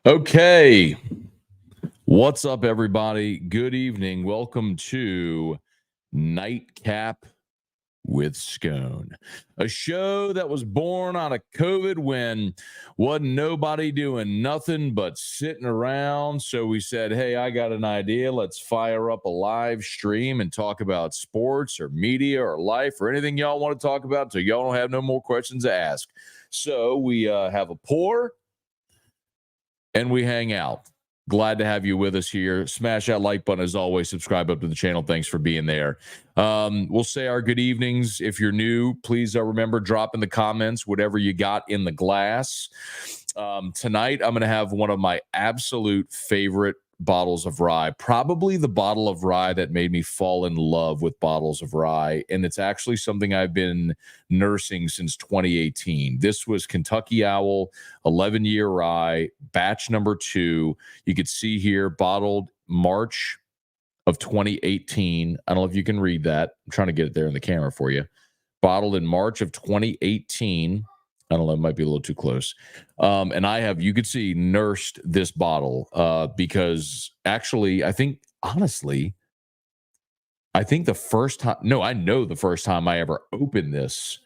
Okay. What's up, everybody? Good evening. Welcome to Nightcap with Scone, a show that was born out of COVID when wasn't nobody doing nothing but sitting around. So we said, hey, I got an idea. Let's fire up a live stream and talk about sports or media or life or anything y'all want to talk about so y'all don't have no more questions to ask. So we have a pour and we hang out. Glad to have you with us here. Smash that like button as always. Subscribe up to the channel. Thanks for being there. We'll say our good evenings. If you're new, please remember, drop in the comments whatever you got in the glass. Tonight, I'm going to have one of my absolute favorite bottles of rye, probably the bottle of rye that made me fall in love with bottles of rye. And it's actually something I've been nursing since 2018. This was Kentucky Owl 11-year rye, batch number 2. You could see here, bottled March of 2018. I don't know if you can read that. I'm trying to get it there in the camera for you. Bottled in March of 2018. I don't know, it might be a little too close. And I have, you could see, nursed this bottle because actually, I think the first time, no, I know the first time I ever opened this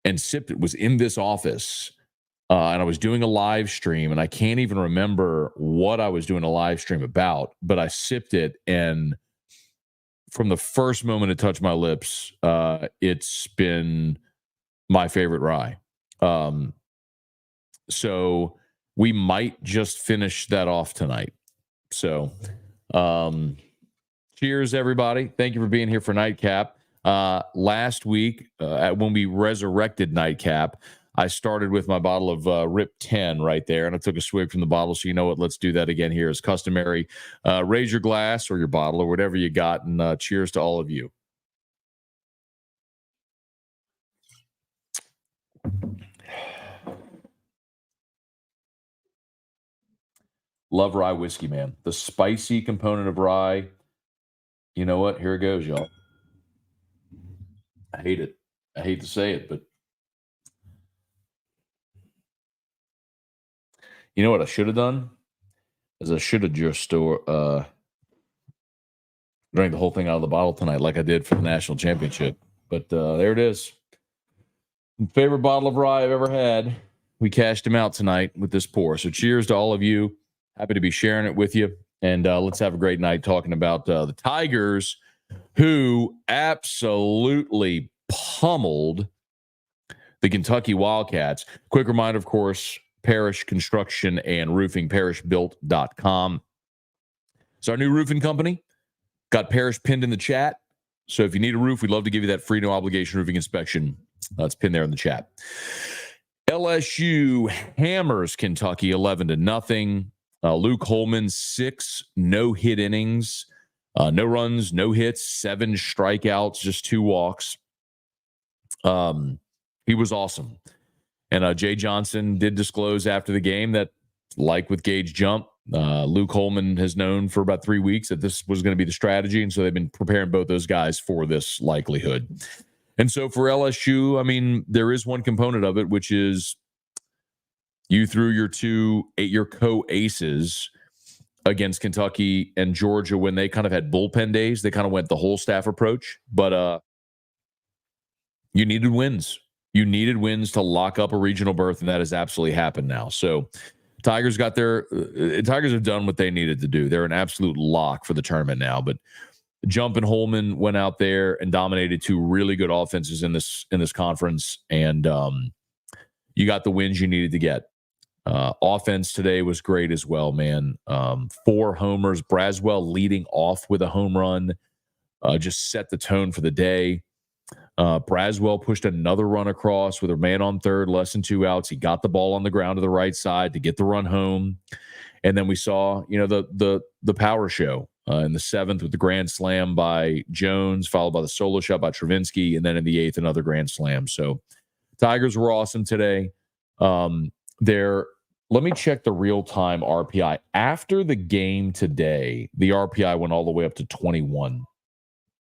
and sipped it was in this office. And I was doing a live stream, and I can't even remember what I was doing a live stream about, but I sipped it, and from the first moment it touched my lips, it's been my favorite rye. So we might just finish that off tonight. So, cheers, everybody. Thank you for being here for Nightcap. Last week, when we resurrected Nightcap, I started with my bottle of Rip 10 right there, and I took a swig from the bottle. So you know what? Let's do that again here as customary. Raise your glass or your bottle or whatever you got, and cheers to all of you. Love rye whiskey, man. The spicy component of rye. You know what? Here it goes, y'all. I hate it. I hate to say it, but you know what I should have done? Is I should have just drank the whole thing out of the bottle tonight like I did for the national championship. But there it is. Favorite bottle of rye I've ever had. We cashed him out tonight with this pour. So cheers to all of you. Happy to be sharing it with you. And let's have a great night talking about the Tigers, who absolutely pummeled the Kentucky Wildcats. Quick reminder, of course, Parish Construction and Roofing, parishbuilt.com. It's our new roofing company. Got Parish pinned in the chat. So if you need a roof, we'd love to give you that free no obligation roofing inspection. It's pinned there in the chat. LSU hammers Kentucky 11-0. Luke Holman, 6 no-hit innings, no runs, no hits, 7 strikeouts, just 2 walks. He was awesome. And Jay Johnson did disclose after the game that, like with Gage Jump, Luke Holman has known for about 3 weeks that this was going to be the strategy. And so they've been preparing both those guys for this likelihood. And so for LSU, I mean, there is one component of it, which is you threw your co-aces against Kentucky and Georgia when they kind of had bullpen days. They kind of went the whole staff approach, but you needed wins. You needed wins to lock up a regional berth, and that has absolutely happened now. So Tigers have done what they needed to do. They're an absolute lock for the tournament now. But Jump and Holman went out there and dominated 2 really good offenses in this conference, and you got the wins you needed to get. Offense today was great as well, man. 4 homers. Braswell leading off with a home run, just set the tone for the day. Braswell pushed another run across with a man on third, less than 2 outs. He got the ball on the ground to the right side to get the run home. And then we saw, the power show in the 7th with the grand slam by Jones, followed by the solo shot by Travinsky, and then in the 8th, another grand slam. So Tigers were awesome today. Let me check the real-time RPI. After the game today, the RPI went all the way up to 21.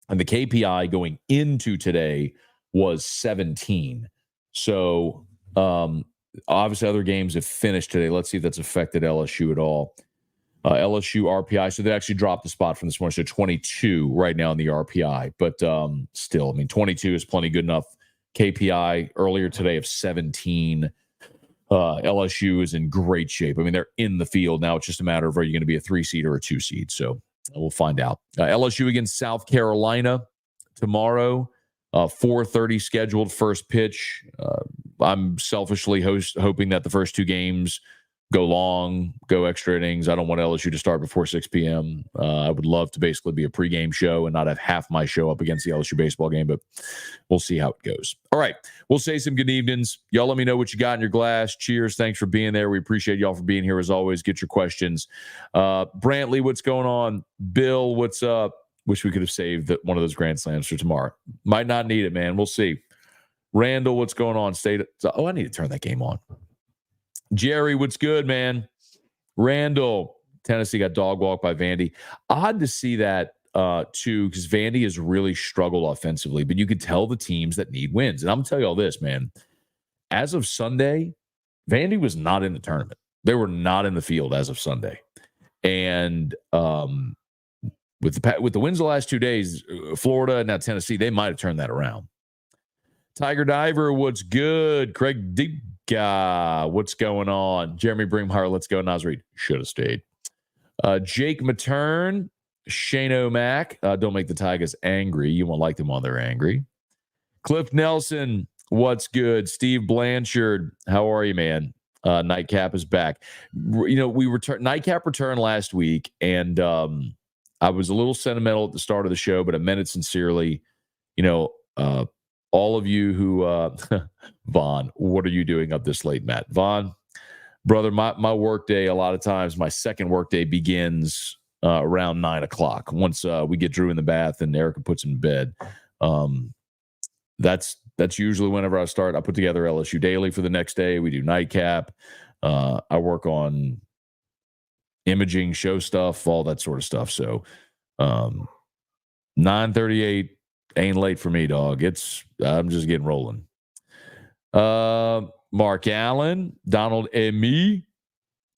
And the KPI going into today was 17. So obviously, other games have finished today. Let's see if that's affected LSU at all. LSU RPI, so they actually dropped the spot from this morning. So 22 right now in the RPI, but still, I mean, 22 is plenty good enough. KPI earlier today of 17. LSU is in great shape. I mean, they're in the field now. It's just a matter of are you going to be a 3 seed or a 2 seed? So we'll find out. LSU against South Carolina tomorrow. 4:30 scheduled first pitch. I'm selfishly hoping that the first 2 games go long, go extra innings. I don't want LSU to start before 6 p.m. I would love to basically be a pregame show and not have half my show up against the LSU baseball game, but we'll see how it goes. All right. We'll say some good evenings. Y'all let me know what you got in your glass. Cheers. Thanks for being there. We appreciate y'all for being here as always. Get your questions. Brantley, what's going on? Bill, what's up? Wish we could have saved one of those Grand Slams for tomorrow. Might not need it, man. We'll see. Randall, what's going on? I need to turn that game on. Jerry, what's good, man? Randall, Tennessee got dog walked by Vandy. Odd to see that too, because Vandy has really struggled offensively, but you could tell the teams that need wins. And I'm going to tell you all this, man. As of Sunday, Vandy was not in the tournament. They were not in the field as of Sunday. And with the wins the last 2 days, Florida and now Tennessee, they might have turned that around. Tiger Diver, what's good? Craig Digga, what's going on? Jeremy Bringmeyer, let's go. Nas Reed, should have stayed. Jake Matern, Shane O'Mac, don't make the Tigers angry. You won't like them while they're angry. Cliff Nelson, what's good? Steve Blanchard, how are you, man? Nightcap is back. Nightcap returned last week, and I was a little sentimental at the start of the show, but I meant it sincerely. All of you who, Vaughn, what are you doing up this late, Matt? Vaughn, brother, my work day, a lot of times, my second work day begins around 9 o'clock. Once we get Drew in the bath and Erica puts him in bed. That's usually whenever I start. I put together LSU Daily for the next day. We do Nightcap. I work on imaging, show stuff, all that sort of stuff. So 9:38 ain't late for me, dog. I'm just getting rolling. Mark Allen, Donald Emi,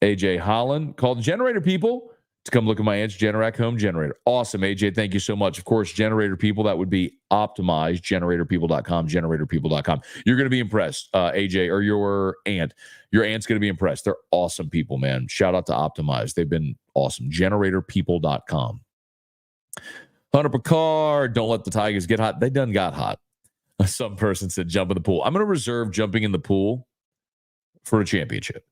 AJ Holland, called the generator people to come look at my aunt's Generac home generator. Awesome, AJ. Thank you so much. Of course, generator people, that would be optimized, generatorpeople.com, generatorpeople.com. You're going to be impressed, AJ, or your aunt. Your aunt's going to be impressed. They're awesome people, man. Shout out to Optimize. They've been awesome. Generatorpeople.com. Hunter Picard, don't let the Tigers get hot. They done got hot. Some person said jump in the pool. I'm going to reserve jumping in the pool for a championship.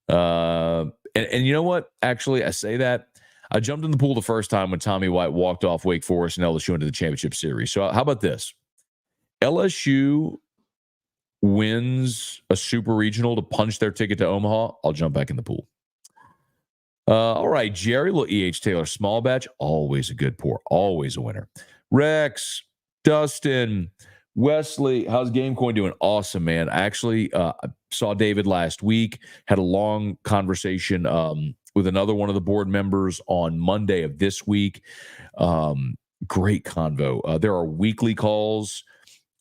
And you know what? Actually, I say that. I jumped in the pool the first time when Tommy White walked off Wake Forest and LSU into the championship series. So how about this? LSU wins a super regional to punch their ticket to Omaha. I'll jump back in the pool. All right, Jerry, little E.H. Taylor, small batch, always a good pour, always a winner. Rex, Dustin, Wesley, how's GameCoin doing? Awesome, man. I actually saw David last week, had a long conversation with another one of the board members on Monday of this week. Great convo. There are weekly calls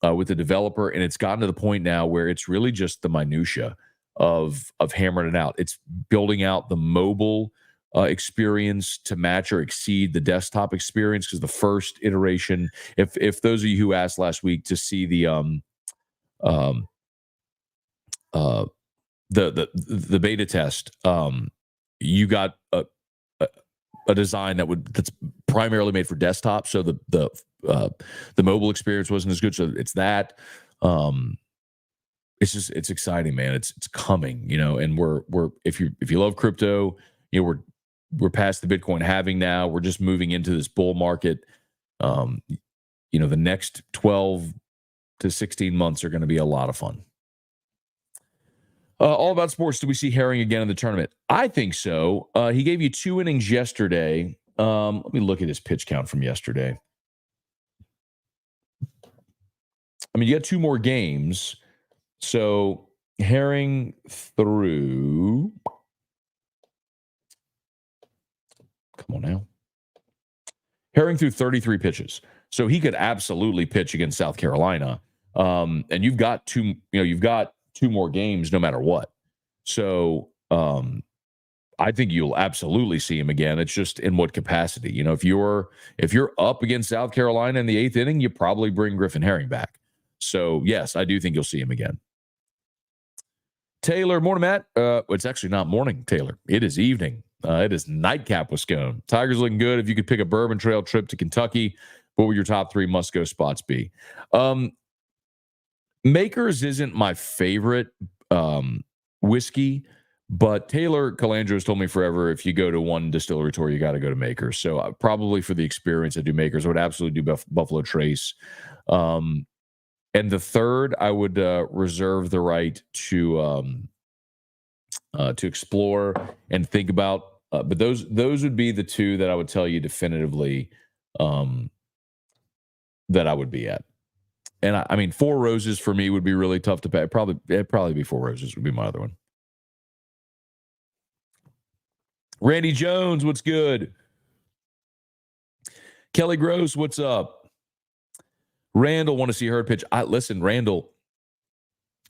with the developer, and it's gotten to the point now where it's really just the minutia of hammering it out. It's building out the mobile experience to match or exceed the desktop experience, because the first iteration, if those of you who asked last week to see the beta test, you got a design that's primarily made for desktop, so the mobile experience wasn't as good. So it's that. It's exciting, man. It's coming, and we're if you love crypto, we're past the Bitcoin halving now. We're just moving into this bull market. The next 12 to 16 months are going to be a lot of fun. All About Sports, do we see Herring again in the tournament? I think so. He gave you 2 innings yesterday. Let me look at his pitch count from yesterday. I mean, you got 2 more games. So Herring threw, come on now. Herring threw 33 pitches. So he could absolutely pitch against South Carolina. And you've got two 2 more games no matter what. So I think you'll absolutely see him again. It's just in what capacity. You know, if you're up against South Carolina in the 8th inning, you probably bring Griffin Herring back. So yes, I do think you'll see him again. Taylor, morning, Matt. It's actually not morning, Taylor. It is evening. It is Nightcap with Scone. Tigers looking good. If you could pick a Bourbon Trail trip to Kentucky, what would your top 3 must-go spots be? Makers isn't my favorite whiskey, but Taylor Calandro has told me forever, if you go to one distillery tour, you got to go to Makers. So probably for the experience, I do Makers. I would absolutely do Buffalo Trace. And the third, I would reserve the right to explore and think about. But those would be the 2 that I would tell you definitively that I would be at. And I mean, Four Roses for me would be really tough to pay. It'd probably be Four Roses would be my other one. Randy Jones, what's good? Kelly Gross, what's up? Randall, want to see Herd pitch. Listen, Randall,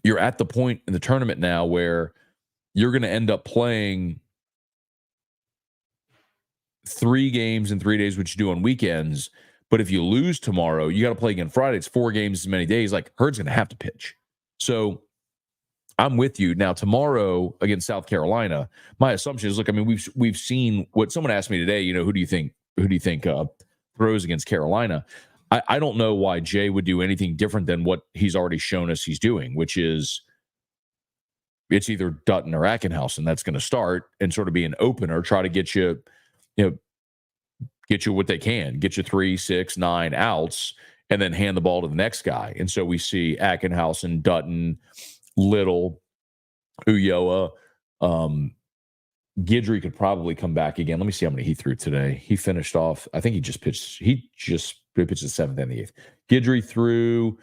you're at the point in the tournament now where you're going to end up playing 3 games in 3 days, which you do on weekends. But if you lose tomorrow, you got to play again Friday. It's 4 games as many days. Like, Herd's going to have to pitch. So I'm with you. Now, tomorrow against South Carolina, my assumption is, look, I mean, we've seen what someone asked me today, you know, who do you think throws against Carolina? I don't know why Jay would do anything different than what he's already shown us he's doing, which is it's either Dutton or Ackenhausen that's going to start and sort of be an opener, try to get you what they can, get you 3, 6, 9 outs, and then hand the ball to the next guy. And so we see Ackenhausen, Dutton, Little, Ulloa, Guidry could probably come back again. Let me see how many he threw today. He finished off, I think he pitched the 7th and the 8th. Guidry threw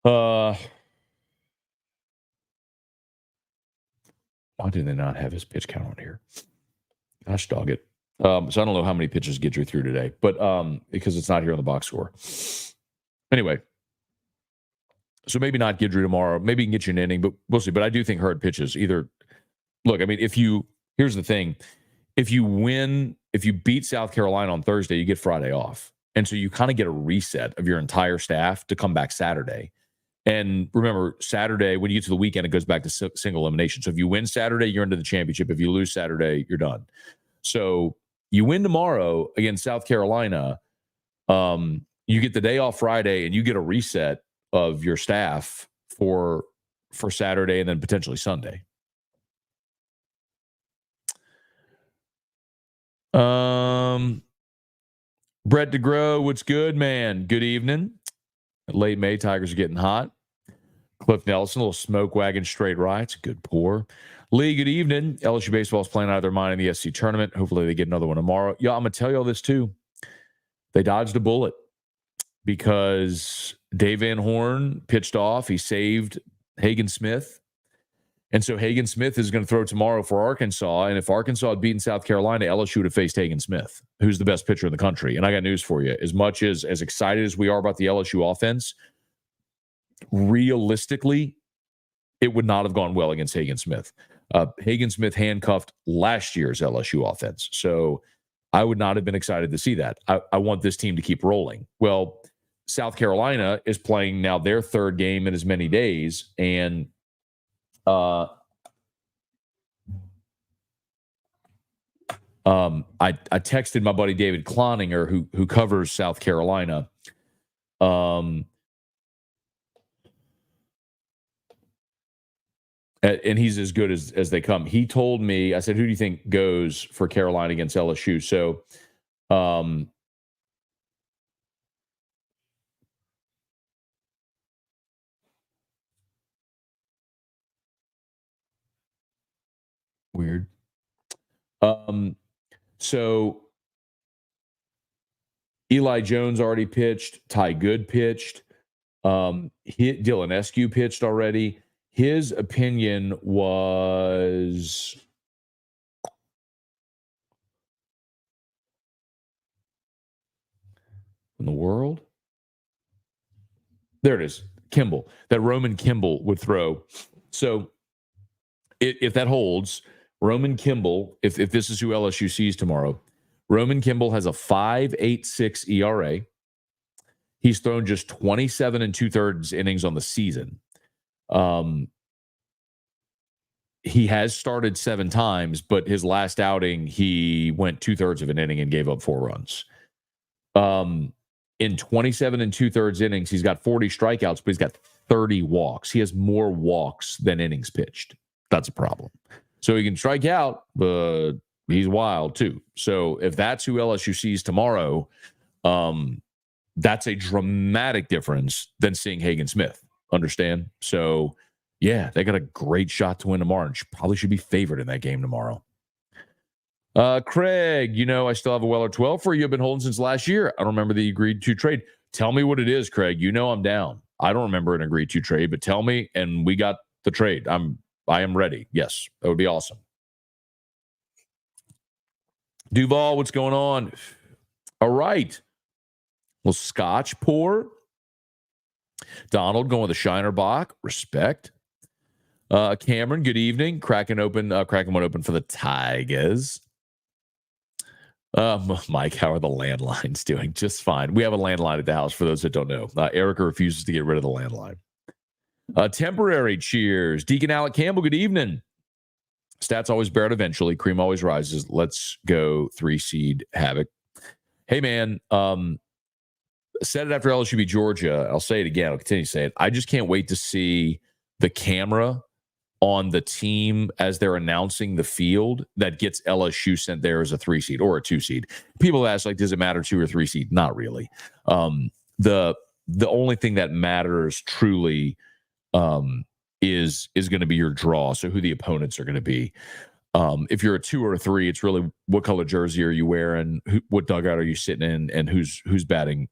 why do they not have his pitch count on here? Gosh, dog it. So I don't know how many pitches Guidry threw today, but because it's not here on the box score. Anyway, so maybe not Guidry tomorrow. Maybe he can get you an inning, but we'll see. But I do think Herd pitches either. Look, I mean, here's the thing. If you beat South Carolina on Thursday, you get Friday off. And so you kind of get a reset of your entire staff to come back Saturday. And remember, Saturday, when you get to the weekend, it goes back to single elimination. So if you win Saturday, you're into the championship. If you lose Saturday, you're done. So you win tomorrow against South Carolina. You get the day off Friday, and you get a reset of your staff for Saturday and then potentially Sunday. Brett DeGrow, what's good, man? Good evening. Late May, Tigers are getting hot. Cliff Nelson, a little smoke wagon straight rights. Good pour. Lee, good evening. LSU baseball is playing out of their mind in the SC tournament. Hopefully they get another one tomorrow. Yeah, I'm going to tell you all this too. They dodged a bullet because Dave Van Horn pitched off. He saved Hagen Smith. And so Hagen Smith is going to throw tomorrow for Arkansas. And if Arkansas had beaten South Carolina, LSU would have faced Hagen Smith, who's the best pitcher in the country. And I got news for you. As much as excited as we are about the LSU offense, realistically, it would not have gone well against Hagen Smith. Hagen Smith handcuffed last year's LSU offense. So I would not have been excited to see that. I want this team to keep rolling. Well, South Carolina is playing now their 3rd game in as many days. And I texted my buddy David Cloninger, who covers South Carolina. And he's as good as they come. He told me, I said, who do you think goes for Carolina against LSU? So, weird. So Eli Jones already pitched. Ty Good pitched. Dylan Eskew pitched already. His opinion was in the world. There it is. Kimball. That Roman Kimball would throw So if that holds, Roman Kimball, if this is who LSU sees tomorrow, Roman Kimball has a 5.86 ERA. He's thrown just 27 and 2/3 innings on the season. He has started 7 times, but his last outing, he went 2/3 of an inning and gave up 4 runs. In 27 and 2/3 innings, he's got 40 strikeouts, but he's got 30 walks. He has more walks than innings pitched. That's a problem. So he can strike out, but he's wild too. So if that's who LSU sees tomorrow, that's a dramatic difference than seeing Hagen Smith. Understand? So, yeah, they got a great shot to win tomorrow and probably should be favored in that game tomorrow. Craig, I still have a Weller 12 for you. I've been holding since last year. I don't remember the agreed to trade. Tell me what it is, Craig. I'm down. I don't remember an agreed to trade, but tell me, and we got the trade. I am ready. Yes, that would be awesome. Duval, what's going on? All right. Well, Scotch pour. Donald going with a Shiner Bock. Respect. Cameron, good evening. Cracking one open for the Tigers. Mike, how are the landlines doing? Just fine. We have a landline at the house for those that don't know. Erica refuses to get rid of the landline. Temporary cheers. Deacon Alec Campbell, good evening. Stats always bear it eventually. Cream always rises. Let's go 3-seed Havoc. Hey, man. Said it after LSU beat Georgia. I'll say it again. I'll continue to say it. I just can't wait to see the camera on the team as they're announcing the field that gets LSU sent there as a 3-seed or a 2-seed. People ask, does it matter 2 or 3-seed? Not really. The only thing that matters truly is going to be your draw. So who the opponents are going to be. If you're a 2 or a 3, it's really what color jersey are you wearing, what dugout are you sitting in, and who's batting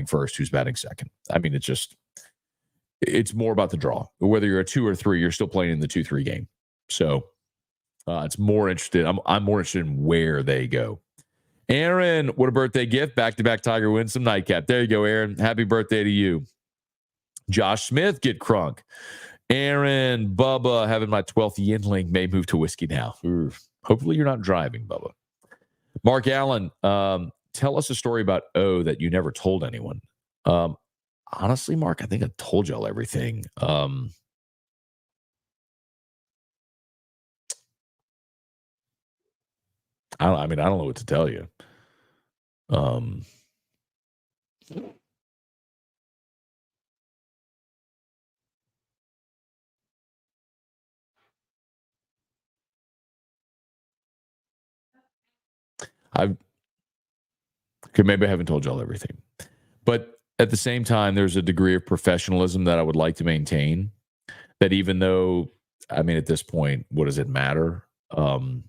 first, who's batting second. I mean, it's more about the draw. Whether you're a 2 or 3, you're still playing in the 2-3 game. So it's more interested. I'm more interested in where they go. Aaron, what a birthday gift! Back-to-back Tiger wins, some Nightcap. There you go, Aaron. Happy birthday to you. Josh Smith, get crunk. Aaron, Bubba, having my 12th Yinling, may move to whiskey now. Hopefully you're not driving, Bubba. Mark Allen, tell us a story about O that you never told anyone. Honestly, Mark, I think I told y'all everything. I don't know what to tell you. Maybe I haven't told y'all everything, but at the same time, there's a degree of professionalism that I would like to maintain. That even though, at this point, what does it matter? I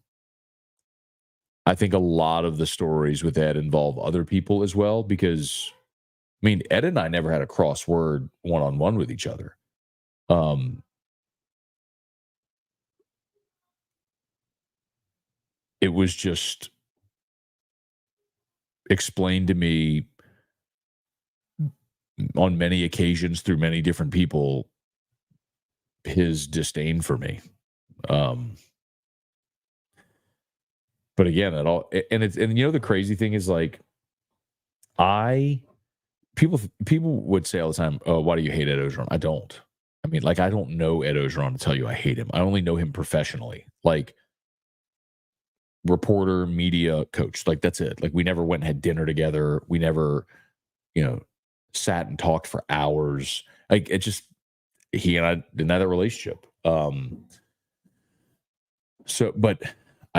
think a lot of the stories with Ed involve other people as well, because Ed and I never had a crossword one-on-one with each other. It was just explained to me on many occasions through many different people, his disdain for me. But again, the crazy thing is, people would say all the time, "Oh, why do you hate Ed Ogeron?" I don't. I don't know Ed Ogeron to tell you I hate him. I only know him professionally, reporter, media, coach. That's it. We never went and had dinner together. We never, sat and talked for hours. He and I didn't have that relationship.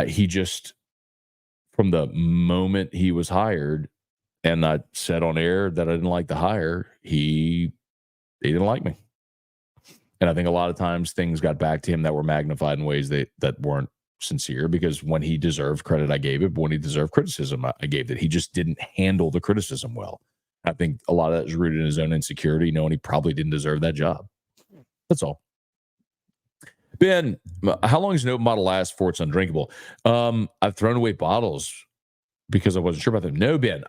He just, from the moment he was hired, and I said on air that I didn't like the hire, he didn't like me. And I think a lot of times things got back to him that were magnified in ways that weren't sincere, because when he deserved credit, I gave it. But when he deserved criticism, I gave it. He just didn't handle the criticism well. I think a lot of that is rooted in his own insecurity, knowing he probably didn't deserve that job. That's all. Ben, how long does an open bottle last before it's undrinkable? I've thrown away bottles because I wasn't sure about them. No, Ben,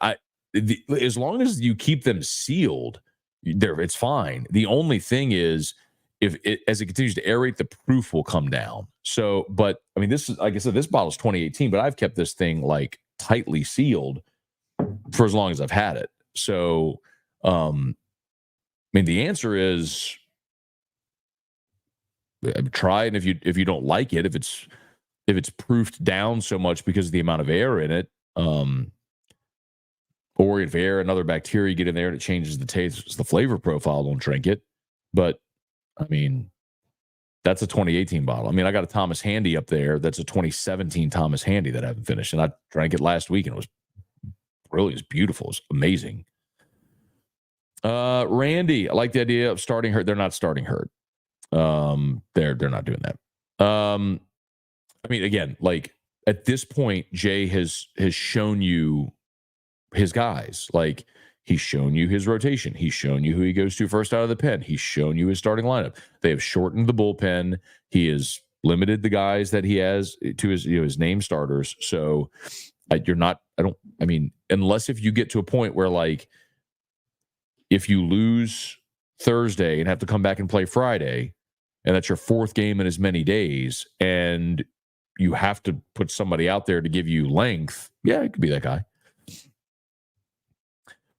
as long as you keep them sealed, it's fine. The only thing is, as it continues to aerate, the proof will come down. So, but I mean, this is, like I said, this bottle's 2018, but I've kept this thing like tightly sealed for as long as I've had it. So, I mean, the answer is try it. And if you don't like it, if it's proofed down so much because of the amount of air in it, or if air and other bacteria get in there and it changes the taste, the flavor profile, don't drink it. But I mean, that's a 2018 bottle. I mean, I got a Thomas Handy up there. That's a 2017 Thomas Handy that I haven't finished. And I drank it last week and it was brilliant. It was beautiful. It was amazing. Randy, I like the idea of starting Herd. They're not starting Herd. They're not doing that. I mean, again, like at this point, Jay has shown you his guys. Like he's shown you his rotation. He's shown you who he goes to first out of the pen. He's shown you his starting lineup. They have shortened the bullpen. He has limited the guys that he has to his name starters. So unless if you get to a point where like, if you lose Thursday and have to come back and play Friday, and that's your fourth game in as many days, and you have to put somebody out there to give you length, yeah, it could be that guy.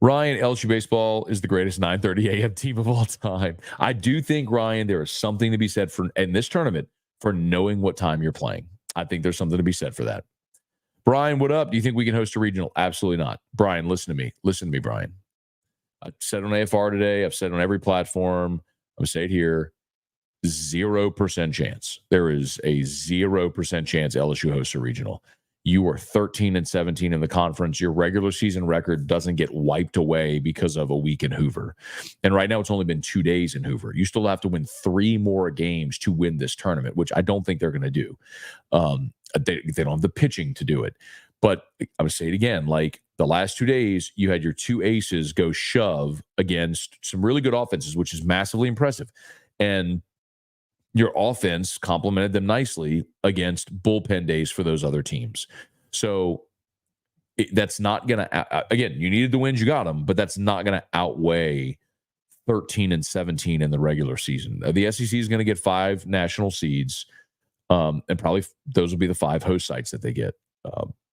Ryan, LSU baseball is the greatest 9:30 a.m. team of all time. I do think, Ryan, there is something to be said for in this tournament for knowing what time you're playing. I think there's something to be said for that. Brian, what up? Do you think we can host a regional? Absolutely not. Brian, listen to me. Listen to me, Brian. I've said on AFR today. I've said on every platform. I'm going to say it here. 0% chance. There is a 0% chance LSU hosts a regional. You are 13-17 in the conference. Your regular season record doesn't get wiped away because of a week in Hoover. And right now it's only been 2 days in Hoover. You still have to win 3 more games to win this tournament, which I don't think they're going to do. They don't have the pitching to do it. But I would say it again, like the last 2 days, you had your 2 aces go shove against some really good offenses, which is massively impressive. And your offense complemented them nicely against bullpen days for those other teams. So that's not going to, again, you needed the wins, you got them, but that's not going to outweigh 13-17 in the regular season. The SEC is going to get 5 national seeds, and probably those will be the 5 host sites that they get.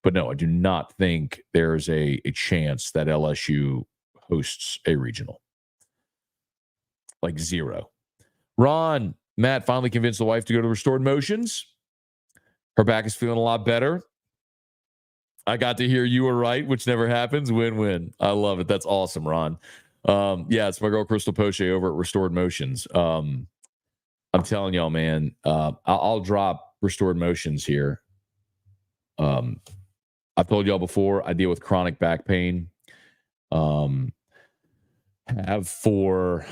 But no, I do not think there's a chance that LSU hosts a regional. Like 0. Ron, Matt finally convinced the wife to go to Restored Motions. Her back is feeling a lot better. I got to hear you were right, which never happens. Win-win. I love it. That's awesome, Ron. Yeah, it's my girl Crystal Poche over at Restored Motions. I'm telling y'all, man, I'll drop Restored Motions here. I've told y'all before, I deal with chronic back pain. Have for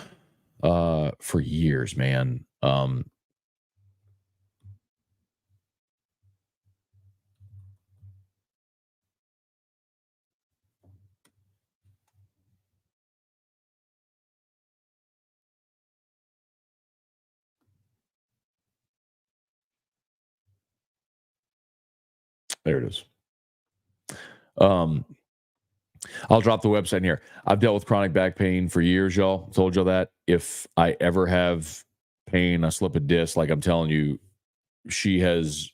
years, man. There it is. I'll drop the website in here. I've dealt with chronic back pain for years, y'all. Told y'all that. If I ever have pain, I slip a disc, like I'm telling you, she has,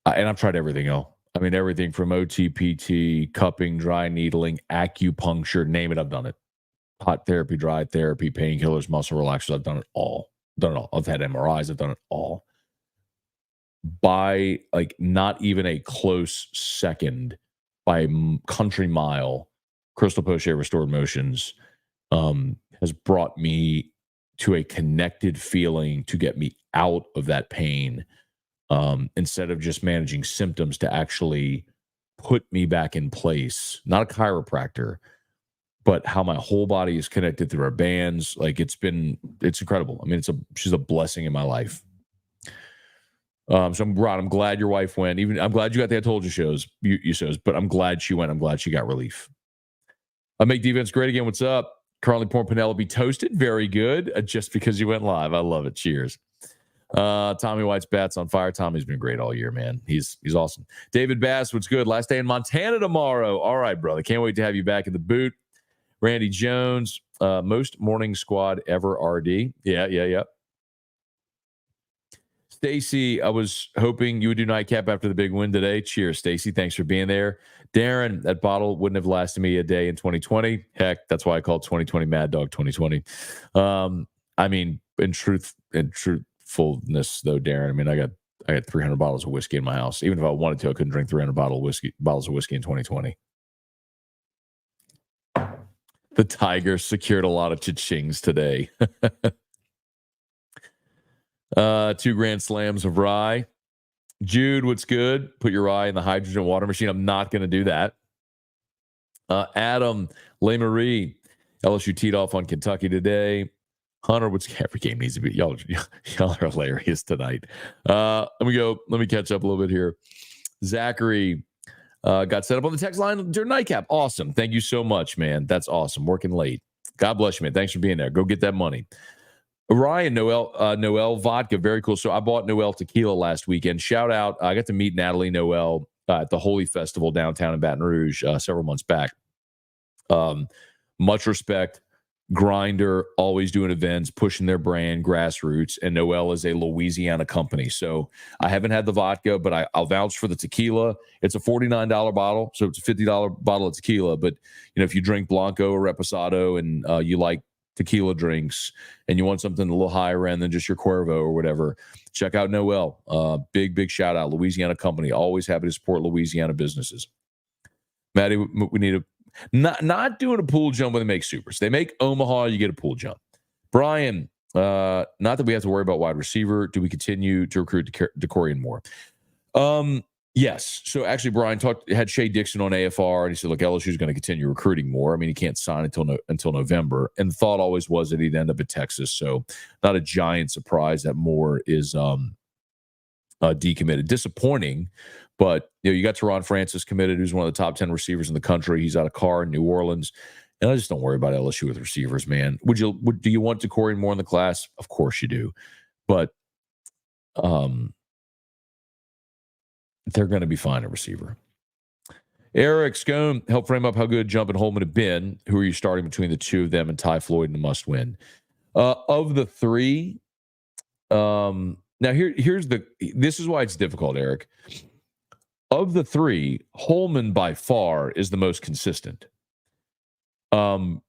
and I've tried everything, y'all. I mean, everything from OTPT, cupping, dry needling, acupuncture, name it, I've done it. Hot therapy, dry therapy, painkillers, muscle relaxers, I've done it all. Done it all. I've had MRIs, I've done it all. By like not even a close second, by a country mile, Crystal Poche Restored Motions has brought me to a connected feeling to get me out of that pain, instead of just managing symptoms, to actually put me back in place. Not a chiropractor, but how my whole body is connected through our bands. Like it's incredible. I mean, she's a blessing in my life. So I'm glad your wife went. I'm glad you got the I Told You shows, but I'm glad she went. I'm glad she got relief. I make defense great again. What's up? Currently pouring Penelope toasted. Very good. Just because you went live. I love it. Cheers. Tommy White's bat's on fire. Tommy's been great all year, man. He's awesome. David Bass, what's good? Last day in Montana tomorrow. All right, brother. Can't wait to have you back in the boot. Randy Jones, most morning squad ever RD. Yeah. Stacy, I was hoping you would do Nightcap after the big win today. Cheers, Stacy. Thanks for being there. Darren, that bottle wouldn't have lasted me a day in 2020. Heck, that's why I called 2020 Mad Dog 2020. I mean, in truthfulness, though, Darren, I mean, I got 300 bottles of whiskey in my house. Even if I wanted to, I couldn't drink 300 bottles of whiskey in 2020. The Tigers secured a lot of cha-chings today. 2 grand slams of rye. Jude, what's good? Put your rye in the hydrogen water machine. I'm not going to do that. Adam LeMarie, LSU teed off on Kentucky today. Hunter, every game needs to be. Y'all are hilarious tonight. Let me catch up a little bit here. Zachary got set up on the text line during Nightcap. Awesome. Thank you so much, man. That's awesome. Working late. God bless you, man. Thanks for being there. Go get that money. Ryan, Noel vodka, very cool. So I bought Noel tequila last weekend. Shout out. I got to meet Natalie Noel at the Holy Festival downtown in Baton Rouge several months back. Much respect. Grinder, always doing events, pushing their brand, grassroots. And Noel is a Louisiana company. So I haven't had the vodka, but I'll vouch for the tequila. It's a $49 bottle. So it's a $50 bottle of tequila. But, if you drink Blanco or Reposado and you like tequila drinks and you want something a little higher end than just your Cuervo or whatever, check out Noel. Big shout out. Louisiana company. Always happy to support Louisiana businesses. Maddie, we need not doing a pool jump when they make supers. They make Omaha, you get a pool jump. Brian, not that we have to worry about wide receiver. Do we continue to recruit DeCorian more? Yes. So actually, Brian had Shea Dixon on AFR, and he said, look, LSU is going to continue recruiting more. I mean, he can't sign until November. And the thought always was that he'd end up at Texas. So not a giant surprise that Moore is decommitted. Disappointing, but you got Teron Francis committed, who's one of the top 10 receivers in the country. He's out of Carr in New Orleans. And I just don't worry about LSU with receivers, man. Do you want DeCorian more in the class? Of course you do. But they're going to be fine at receiver. Eric Scone helped frame up how good Jump and Holman have been. Who are you starting between the two of them and Ty Floyd in the must win? Of the three, now this is why it's difficult, Eric. Of the three, Holman by far is the most consistent. At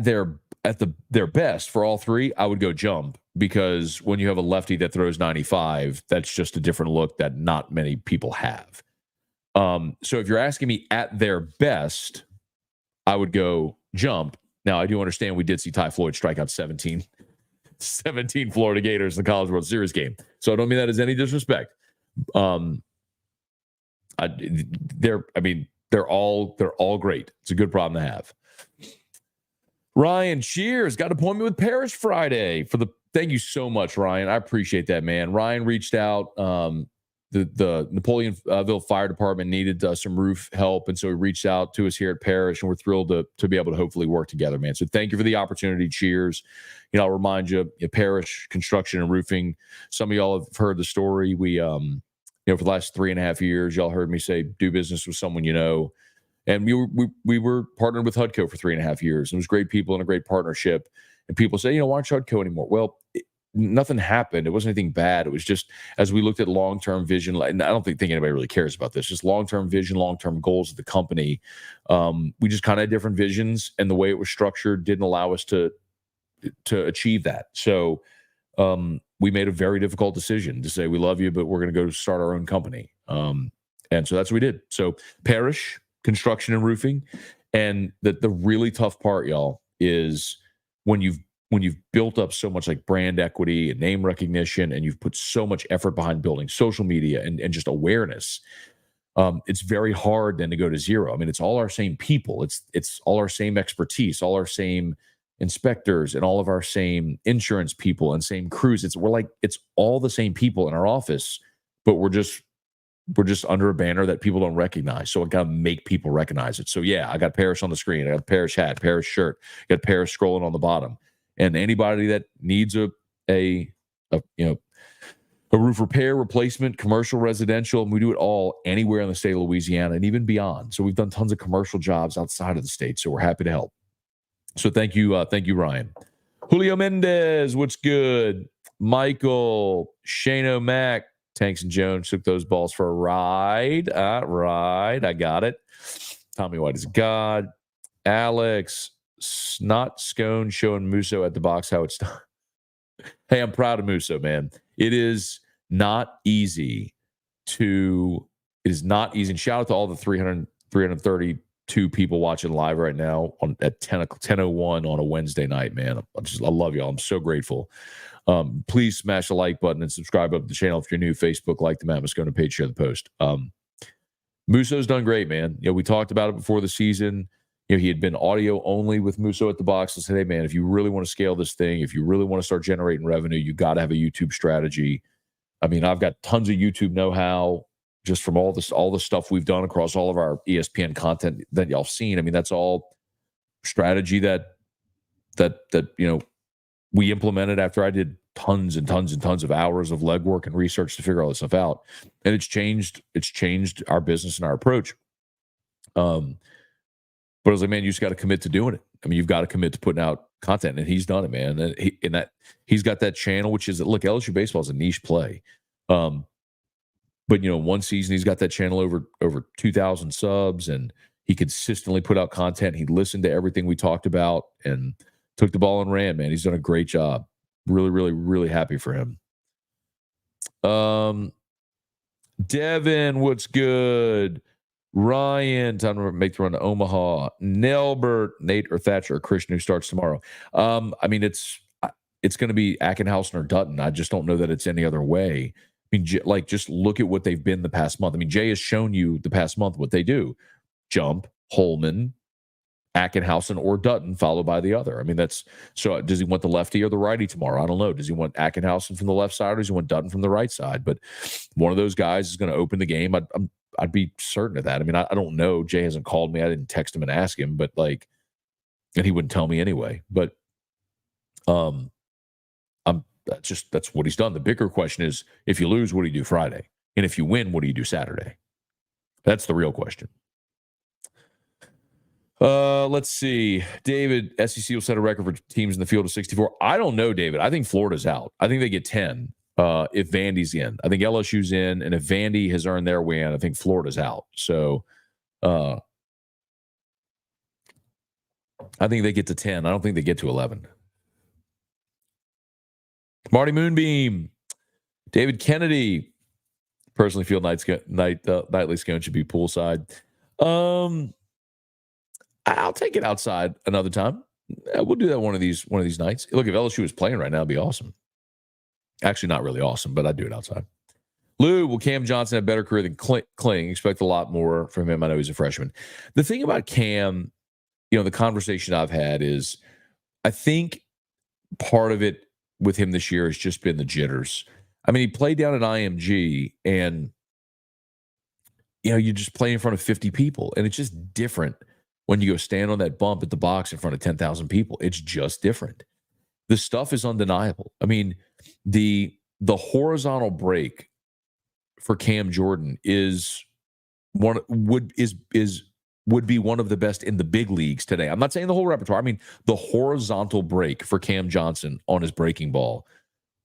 their best for all three, I would go Jump, because when you have a lefty that throws 95, that's just a different look that not many people have. So if you're asking me at their best, I would go Jump. Now, I do understand we did see Ty Floyd strike out 17 Florida Gators in the College World Series game. So I don't mean that as any disrespect. They're all great. It's a good problem to have. Ryan, cheers. Got an appointment with Parrish Friday thank you so much, Ryan. I appreciate that, man. Ryan reached out. The Napoleonville Fire Department needed some roof help, and so he reached out to us here at Parrish, and we're thrilled to be able to hopefully work together, man. So thank you for the opportunity. Cheers. I'll remind you, Parrish Construction and Roofing. Some of y'all have heard the story. We, for the last 3.5 years, y'all heard me say, do business with someone you know. And we were partnered with HUDCO for 3.5 years. It was great people and a great partnership. And people say, why aren't you HUDCO anymore? Well, nothing happened. It wasn't anything bad. It was just, as we looked at long-term vision, and I don't think anybody really cares about this, just long-term vision, long-term goals of the company. We just kind of had different visions, and the way it was structured didn't allow us to achieve that. So we made a very difficult decision to say, we love you, but we're going to go start our own company. And so that's what we did. So Parrish Construction and Roofing. And the really tough part, y'all, is when you've built up so much like brand equity and name recognition, and you've put so much effort behind building social media and just awareness, it's very hard then to go to zero. I mean, it's all our same people. It's all our same expertise, all our same inspectors, and all of our same insurance people and same crews. It's all the same people in our office, but we're just under a banner that people don't recognize. So I got to make people recognize it. So yeah, I got Parrish on the screen. I got Parrish hat, Parrish shirt, got Parrish scrolling on the bottom. And anybody that needs a a roof repair, replacement, commercial, residential, and we do it all anywhere in the state of Louisiana and even beyond. So we've done tons of commercial jobs outside of the state. So we're happy to help. So thank you, Ryan. Julio Mendez, what's good? Michael, Shane O'Mac, Tanks and Jones took those balls for a ride. Right, I got it. Tommy White is God. Alex, not Scone showing Musso at the box how it's done. Hey, I'm proud of Musso, man. It is not easy and shout out to all the 332 people watching live right now at 10:01 on a Wednesday night, man. I love y'all. I'm so grateful. Please smash the like button and subscribe up to the channel if you're new. Facebook, like the Matt Moscona page, share the post. Musso's done great, man. We talked about it before the season. He had been audio only with Musso at the box and said, hey, man, if you really want to scale this thing, if you really want to start generating revenue, you got to have a YouTube strategy. I mean, I've got tons of YouTube know-how just from all the stuff we've done across all of our ESPN content that y'all seen. I mean, that's all strategy that we implemented after I did tons and tons and tons of hours of legwork and research to figure all this stuff out. And it's changed our business and our approach. But I was like, man, you just got to commit to doing it. I mean, you've got to commit to putting out content, and he's done it, man. And he's got that channel, which is, look, LSU baseball is a niche play. But one season he's got that channel over 2,000 subs, and he consistently put out content. He listened to everything we talked about and took the ball and ran, man. He's done a great job. Really, really, really happy for him. Devin, what's good? Ryan, time to make the run to Omaha. Nelbert, Nate or Thatcher or Christian who starts tomorrow. I mean, it's going to be Ackenhausen or Dutton. I just don't know that it's any other way. I mean, just look at what they've been the past month. I mean, Jay has shown you the past month what they do. Jump, Holman, Ackenhausen or Dutton, followed by the other. I mean, so does he want the lefty or the righty tomorrow? I don't know. Does he want Ackenhausen from the left side or does he want Dutton from the right side? But one of those guys is going to open the game. I'd be certain of that. I mean, I don't know. Jay hasn't called me. I didn't text him and ask him, but and he wouldn't tell me anyway. But that's what he's done. The bigger question is, if you lose, what do you do Friday? And if you win, what do you do Saturday? That's the real question. Let's see. David, SEC will set a record for teams in the field of 64. I don't know, David. I think Florida's out. I think they get 10. If Vandy's in, I think LSU's in, and if Vandy has earned their way in, I think Florida's out. So, I think they get to 10. I don't think they get to 11. Marty Moonbeam, David Kennedy, personally feel nightly Scone should be poolside. I'll take it outside another time. We'll do that one of these nights. Look, if LSU was playing right now, it'd be awesome. Actually, not really awesome, but I'd do it outside. Lou, will Cam Johnson have a better career than Kling? Expect a lot more from him. I know he's a freshman. The thing about Cam, the conversation I've had is, I think part of it with him this year has just been the jitters. I mean, he played down at IMG, and you just play in front of 50 people, and it's just different when you go stand on that bump at the box in front of 10,000 people. It's just different. The stuff is undeniable. I mean, the horizontal break for Cam Jordan would be one of the best in the big leagues today. I'm not saying the whole repertoire. I mean, the horizontal break for Cam Johnson on his breaking ball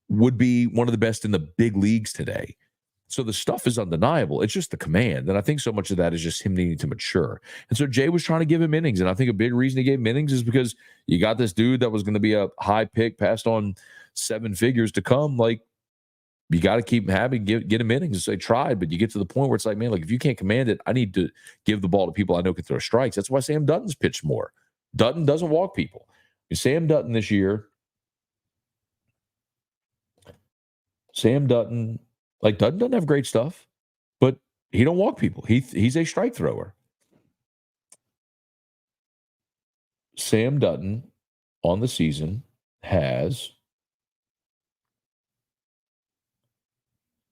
would be one of the best in the big leagues today. So the stuff is undeniable. It's just the command. And I think so much of that is just him needing to mature. And so Jay was trying to give him innings. And I think a big reason he gave him innings is because you got this dude that was going to be a high pick, passed on 7 figures to come. You got to keep him happy, get him innings. They tried, but you get to the point where it's like, man, if you can't command it, I need to give the ball to people I know can throw strikes. That's why Sam Dutton's pitched more. Dutton doesn't walk people. Sam Dutton this year, Dutton doesn't have great stuff, but he don't walk people. He's a strike thrower. Sam Dutton on the season has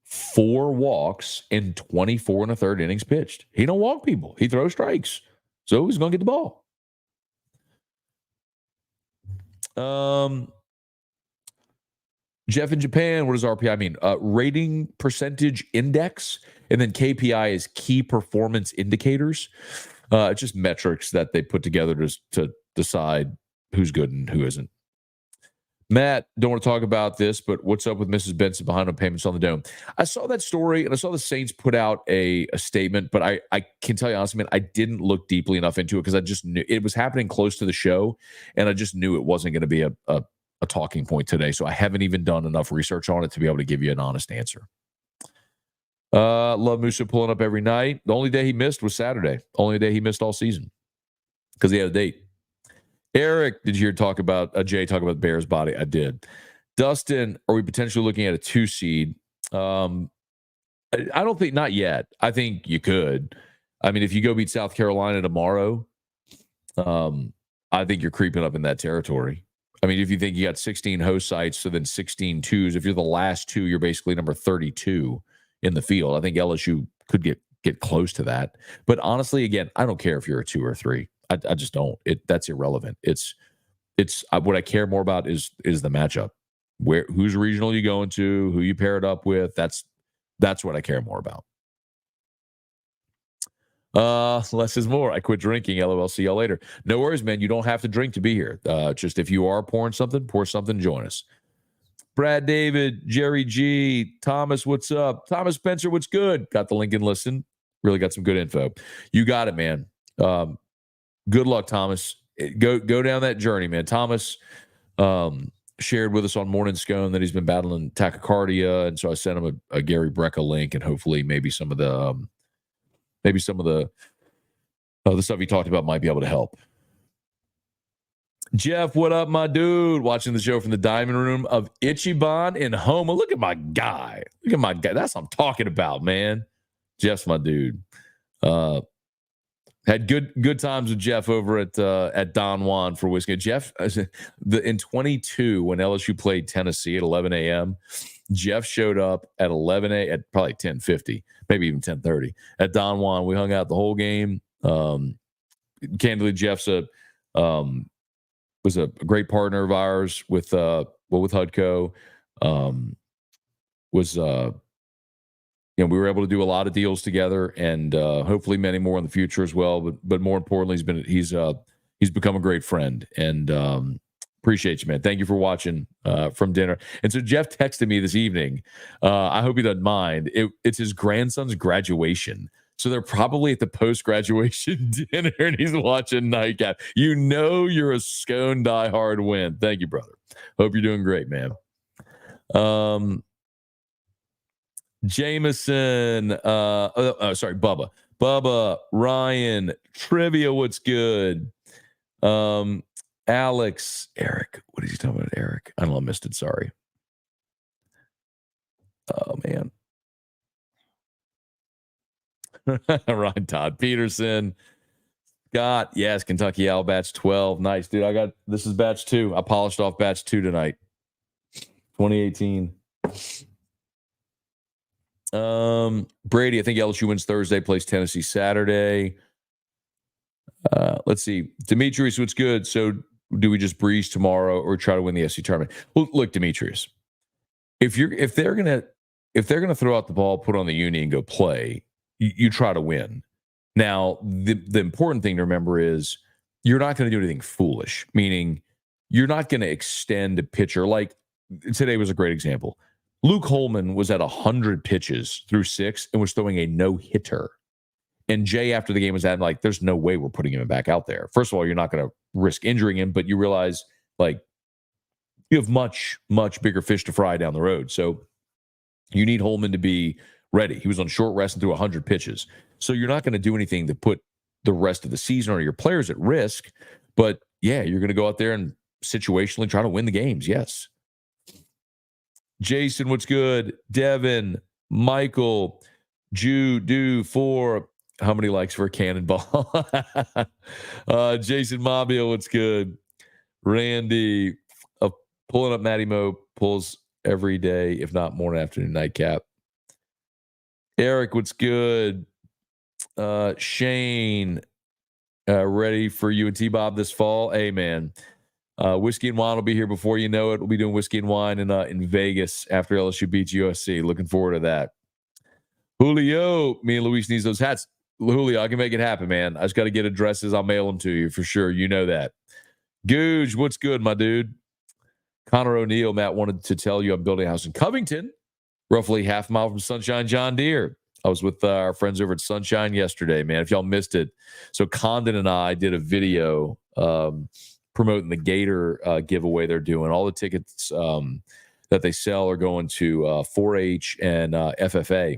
4 walks in 24 and a third innings pitched. He don't walk people. He throws strikes. So he's going to get the ball. Jeff in Japan, what does RPI mean? Rating percentage index, and then KPI is key performance indicators. It's just metrics that they put together to decide who's good and who isn't. Matt, don't want to talk about this, but what's up with Mrs. Benson behind on payments on the dome? I saw that story, and I saw the Saints put out a statement, but I can tell you honestly, man, I didn't look deeply enough into it because I just knew it was happening close to the show, and I just knew it wasn't going to be a talking point today. So I haven't even done enough research on it to be able to give you an honest answer. Love Musa pulling up every night. The only day he missed was Saturday. Only day he missed all season because he had a date. Eric, did you hear Jay talk about Bears body? I did. Dustin, are we potentially looking at a 2 seed? I don't think, not yet. I think you could. I mean, if you go beat South Carolina tomorrow, I think you're creeping up in that territory. I mean, if you think you got 16 host sites, so then 16 twos, if you're the last two, you're basically number 32 in the field. I think LSU could get close to that. But honestly, again, I don't care if you're a 2 or 3. I just don't. That's irrelevant. It's what I care more about is the matchup. Whose regional you going to, who you pair it up with. That's what I care more about. Less is more. I quit drinking. LOL. See y'all later. No worries, man. You don't have to drink to be here. Just if you are pouring something, pour something. Join us. Brad David, Jerry G, Thomas, what's up? Thomas Spencer, what's good? Got the link and listen. Really got some good info. You got it, man. Good luck, Thomas. Go down that journey, man. Thomas shared with us on Morning Scone that he's been battling tachycardia, and so I sent him a Gary Brecka link, and hopefully maybe some of the stuff he talked about might be able to help. Jeff, what up, my dude? Watching the show from the Diamond Room of Ichiban in Homa. Look at my guy. That's what I'm talking about, man. Jeff's my dude. Had good times with Jeff over at Don Juan for whiskey. Jeff, in 22 when LSU played Tennessee at 11 a.m., Jeff showed up at 11 a.m. at probably 10:50, maybe even 10:30 at Don Juan. We hung out the whole game. Candidly, Jeff's was a great partner of ours with Hudco. We were able to do a lot of deals together, and hopefully many more in the future as well. But more importantly, he's become a great friend, and appreciate you, man. Thank you for watching from dinner. And so Jeff texted me this evening. I hope he doesn't mind. It's his grandson's graduation, so they're probably at the post-graduation dinner, and he's watching Nightcap. You know you're a Scone diehard win. Thank you, brother. Hope you're doing great, man. Jameson, sorry, Bubba, Ryan, Trivia, what's good? Alex, Eric, what is he talking about, Eric? I don't know, I missed it, sorry. Oh, man. Ryan Todd Peterson. Scott, yes, Kentucky Owl, batch 12. Nice, dude. This is batch 2. I polished off batch 2 tonight. 2018. Brady, I think LSU wins Thursday, plays Tennessee Saturday. Let's see. Demetrius, what's good? So do we just breeze tomorrow or try to win the SC tournament? Well, look, Demetrius, if they're gonna throw out the ball, put on the uni and go play, you try to win. Now, the important thing to remember is you're not going to do anything foolish, meaning you're not going to extend a pitcher. Like today was a great example. Luke Holman was at 100 pitches through 6 and was throwing a no-hitter. And Jay, after the game, was like, there's no way we're putting him back out there. First of all, you're not going to risk injuring him, but you realize, like, you have much, much bigger fish to fry down the road. So you need Holman to be ready. He was on short rest and threw 100 pitches. So you're not going to do anything to put the rest of the season or your players at risk. But, yeah, you're going to go out there and situationally try to win the games, yes. Jason, what's good? Devin, Michael, Jude, for how many likes for a cannonball? Jason Mobile, what's good? Randy, pulling up Matty Mo, pulls every day, if not morning, afternoon, nightcap. Eric, what's good? Shane, ready for UNT Bob this fall? Hey, man. Whiskey and Wine will be here before you know it. We'll be doing Whiskey and Wine in Vegas after LSU beats USC. Looking forward to that. Julio, me and Luis needs those hats. Julio, I can make it happen, man. I just got to get addresses. I'll mail them to you for sure. You know that. Googe, what's good, my dude? Connor O'Neill, Matt wanted to tell you I'm building a house in Covington, roughly half a mile from Sunshine John Deere. I was with our friends over at Sunshine yesterday, man. If y'all missed it. So Condon and I did a video promoting the Gator giveaway they're doing. All the tickets that they sell are going to 4-H and FFA.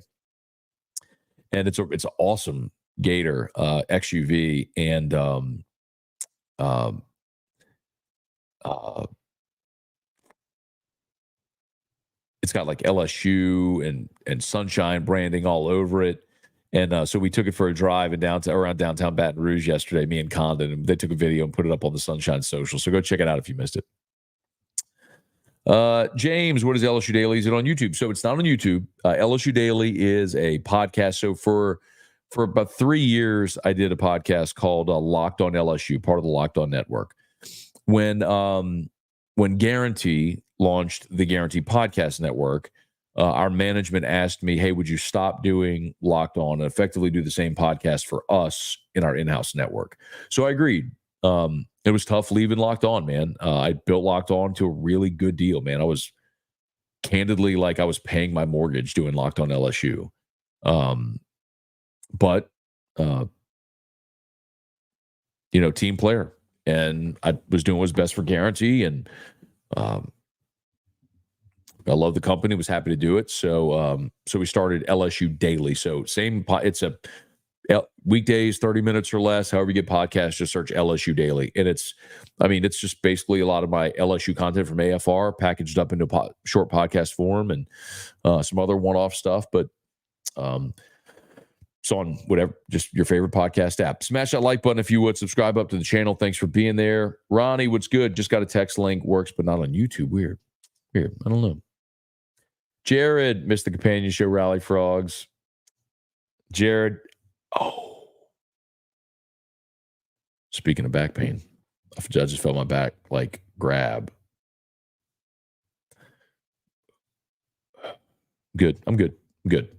And it's an awesome Gator XUV. And it's got like LSU and Sunshine branding all over it. And so we took it for a drive around downtown Baton Rouge yesterday, me and Condon, and they took a video and put it up on the Sunshine social. So go check it out if you missed it. James, what is LSU Daily? Is it on YouTube? So it's not on YouTube. LSU Daily is a podcast. So for about 3 years, I did a podcast called Locked on LSU, part of the Locked on Network. When Guarantee launched the Guarantee Podcast Network, our management asked me, hey, would you stop doing Locked On and effectively do the same podcast for us in our in-house network? So I agreed. It was tough leaving Locked On, man. I built Locked On to a really good deal, man. I was candidly like I was paying my mortgage doing Locked On LSU. But team player. And I was doing what's best for Guarantee, and I love the company, was happy to do it. So we started LSU Daily. So it's a weekdays, 30 minutes or less, however you get podcasts, just search LSU Daily. And it's just basically a lot of my LSU content from AFR packaged up into short podcast form and some other one-off stuff. But it's on whatever, just your favorite podcast app. Smash that like button if you would. Subscribe up to the channel. Thanks for being there. Ronnie, what's good? Just got a text link. Works, but not on YouTube. Weird. I don't know. Jared, missed the companion show, Rally Frogs. Jared, speaking of back pain, I just felt my back grab. Good. I'm good.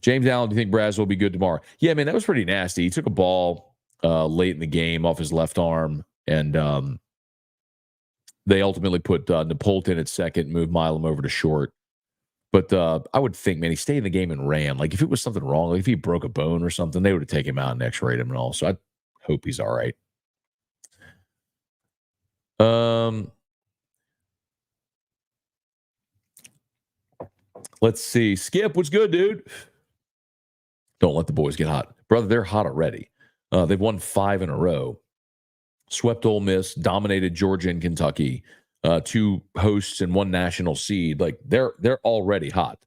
James Allen, do you think Braz will be good tomorrow? Yeah, man, that was pretty nasty. He took a ball late in the game off his left arm, and they ultimately put Napolton at second, moved Milam over to short. But I would think, man, he stayed in the game and ran. Like, if it was something wrong, like if he broke a bone or something, they would have taken him out and x-rayed him and all. So I hope he's all right. Let's see. Skip, what's good, dude? Don't let the boys get hot. Brother, they're hot already. They've won 5 in a row. Swept Ole Miss, dominated Georgia and Kentucky. 2 hosts and 1 national seed. Like, they're already hot.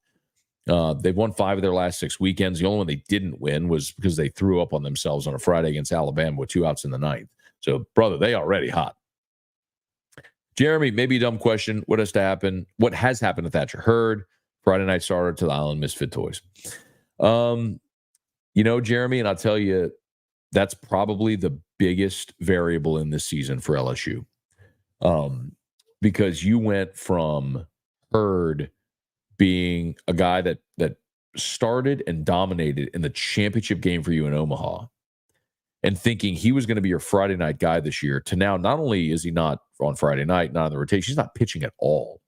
They've won 5 of their last 6 weekends. The only one they didn't win was because they threw up on themselves on a Friday against Alabama with 2 outs in the 9th. So, brother, they already hot. Jeremy, maybe a dumb question. What has happened to Thatcher Herd? Friday night starter to the Island Misfit Toys. Jeremy, and I'll tell you, that's probably the biggest variable in this season for LSU. Because you went from Herd being a guy that started and dominated in the championship game for you in Omaha and thinking he was going to be your Friday night guy this year, to now not only is he not on Friday night, not in the rotation, he's not pitching at all.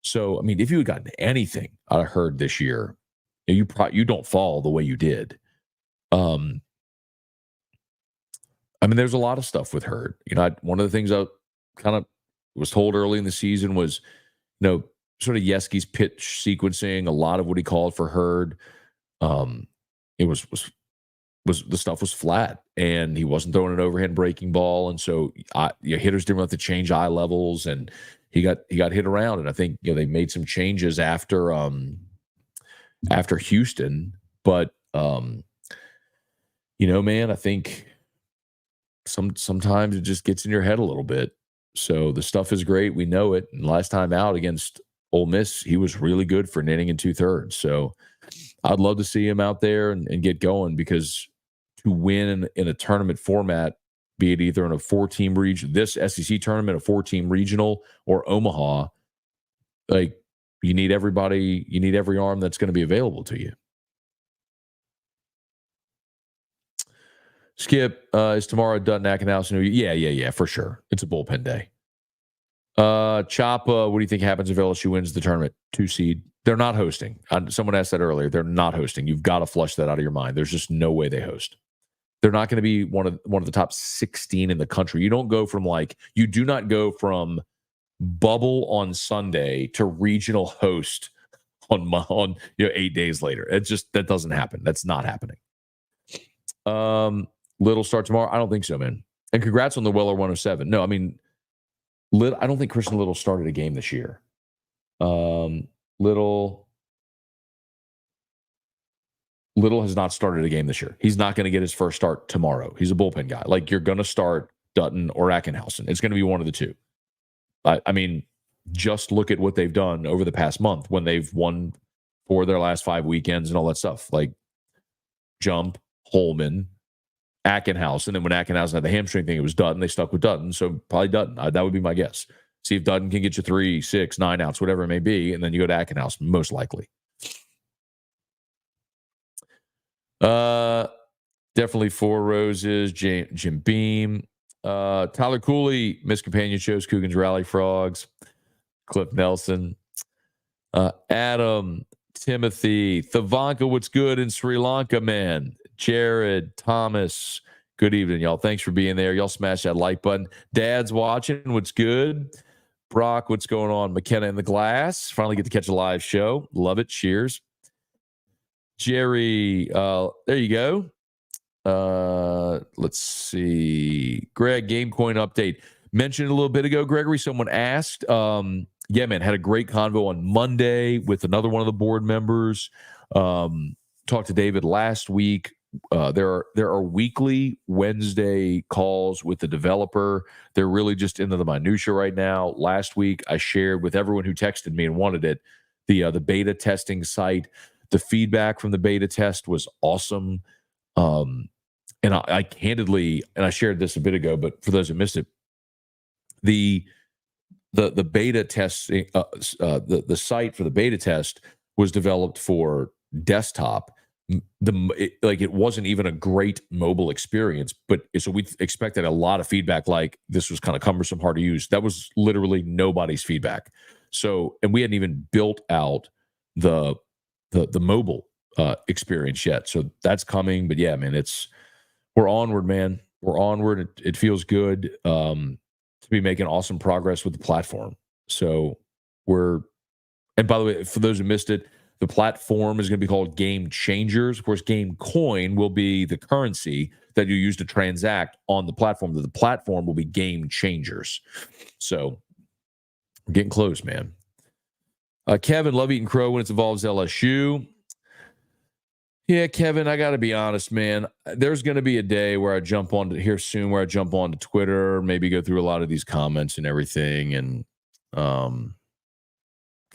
So, if you had gotten anything out of Herd this year, you don't fall the way you did. There's a lot of stuff with Herd. One of the things I kind of was told early in the season was, sort of Yeski's pitch sequencing, a lot of what he called for Herd. It was the stuff was flat, and he wasn't throwing an overhand breaking ball, and so hitters didn't have to change eye levels, and he got hit around. And I think they made some changes after Houston, but man, I think sometimes it just gets in your head a little bit. So the stuff is great. We know it. And last time out against Ole Miss, he was really good for an inning and 2/3. So I'd love to see him out there and get going, because to win in a tournament format be it either in a 4-team region, this SEC tournament, a 4-team regional, or Omaha. Like, you need everybody, you need every arm that's going to be available to you. Skip, is tomorrow Dutton Ackenhouse? Yeah, for sure. It's a bullpen day. Choppa, what do you think happens if LSU wins the tournament? 2 seed. They're not hosting. Someone asked that earlier. They're not hosting. You've got to flush that out of your mind. There's just no way they host. They're not going to be one of the top 16 in the country. You do not go from bubble on Sunday to regional host on 8 days later. That doesn't happen. That's not happening. Little start tomorrow? I don't think so, man. And congrats on the Weller 107. No, I mean, I don't think Christian Little started a game this year. Little has not started a game this year. He's not going to get his first start tomorrow. He's a bullpen guy. Like, you're going to start Dutton or Ackenhausen. It's going to be one of the two. I mean, just look at what they've done over the past month when they've won 4 of their last 5 weekends and all that stuff. Like, Jump, Holman, Ackenhausen. And then when Ackenhausen had the hamstring thing, it was Dutton. They stuck with Dutton. So probably Dutton. That would be my guess. See if Dutton can get you 3, 6, 9 outs, whatever it may be. And then you go to Ackenhausen, most likely. Definitely 4 Roses, Jim Beam. Tyler Cooley, Miss Companion Shows, Coogan's Rally Frogs. Cliff Nelson. Adam, Timothy, Thavanka, what's good in Sri Lanka, man? Jared, Thomas, good evening, y'all. Thanks for being there. Y'all smash that like button. Dad's watching. What's good? Brock, what's going on? McKenna in the glass. Finally get to catch a live show. Love it. Cheers. Jerry, there you go. Let's see. Greg, Gamecoin update. Mentioned a little bit ago, Gregory, someone asked. Yeah, man, had a great convo on Monday with another one of the board members. Talked to David last week. There are weekly Wednesday calls with the developer. They're really just into the minutia right now. Last week, I shared with everyone who texted me and wanted it the beta testing site. The feedback from the beta test was awesome. And I candidly, and I shared this a bit ago, but for those who missed it, the beta test, the site for the beta test was developed for desktop. It wasn't even a great mobile experience, but so we expected a lot of feedback. Like, this was kind of cumbersome, hard to use. That was literally nobody's feedback. So, and we hadn't even built out the mobile experience yet. So that's coming. But yeah, man, we're onward, man. We're onward. It feels good to be making awesome progress with the platform. So and by the way, for those who missed it, the platform is going to be called Game Changers. Of course, Game Coin will be the currency that you use to transact on the platform. The platform will be Game Changers. So we're getting close, man. Kevin, love eating crow when it involves LSU. Yeah, Kevin, I got to be honest, man. There's going to be a day where I jump on to Twitter, maybe go through a lot of these comments and everything, and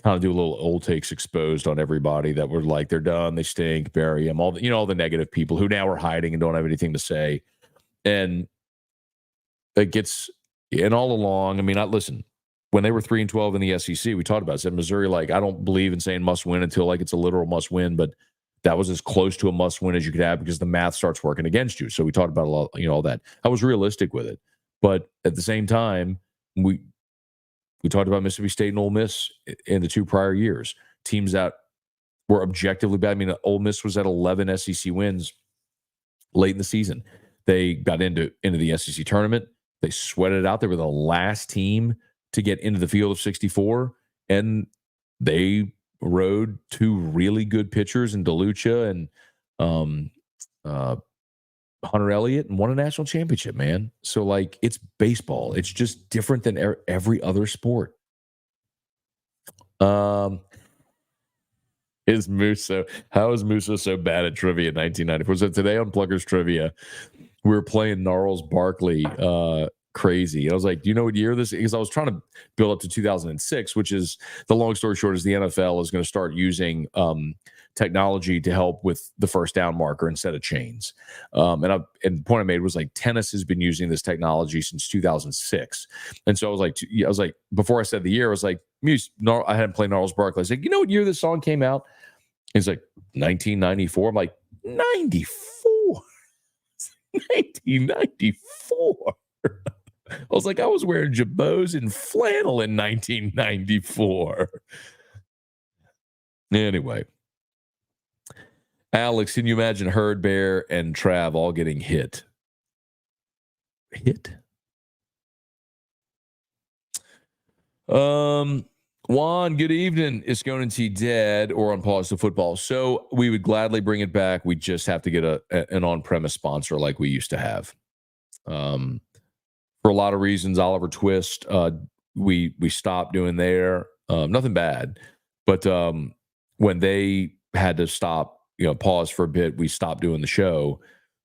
kind of do a little old takes exposed on everybody that were like, they're done, they stink, bury them, all the negative people who now are hiding and don't have anything to say. And it gets, and all along, I mean, listen, when they were 3-12 in the SEC, we talked about it. Said Missouri, like, I don't believe in saying must win until like it's a literal must win, but that was as close to a must win as you could have because the math starts working against you. So we talked about a lot, all that. I was realistic with it, but at the same time, we talked about Mississippi State and Ole Miss in the 2 prior years. Teams that were objectively bad. I mean, Ole Miss was at 11 SEC wins late in the season. They got into the SEC tournament. They sweated it out. They were the last team to get into the field of 64, and they rode 2 really good pitchers in DeLucia and Hunter Elliott, and won a national championship, man. So, like, it's baseball. It's just different than every other sport. How is Musso so bad at trivia in 1994? So today on Pluggers Trivia, we were playing Gnarls Barkley crazy. And I was like, do you know what year this is? Because I was trying to build up to 2006, which is, the long story short, is the NFL is going to start using technology to help with the first down marker instead of chains. And the point I made was like tennis has been using this technology since 2006. And so I was like, before I said the year, I was like, I hadn't played Gnarls Barkley. I was like, you know what year this song came out? He's like, 1994. I'm like, 94. 1994. I was like, I was wearing jabots and flannel in 1994. Anyway, Alex, can you imagine Herd, Bear, and Trav all getting hit? Hit? Juan, good evening. Is Scone and T dead or on pause to football? So we would gladly bring it back. We just have to get an on-premise sponsor like we used to have. For a lot of reasons, Oliver Twist, we stopped doing there. Nothing bad, but when they had to stop, pause for a bit, we stopped doing the show.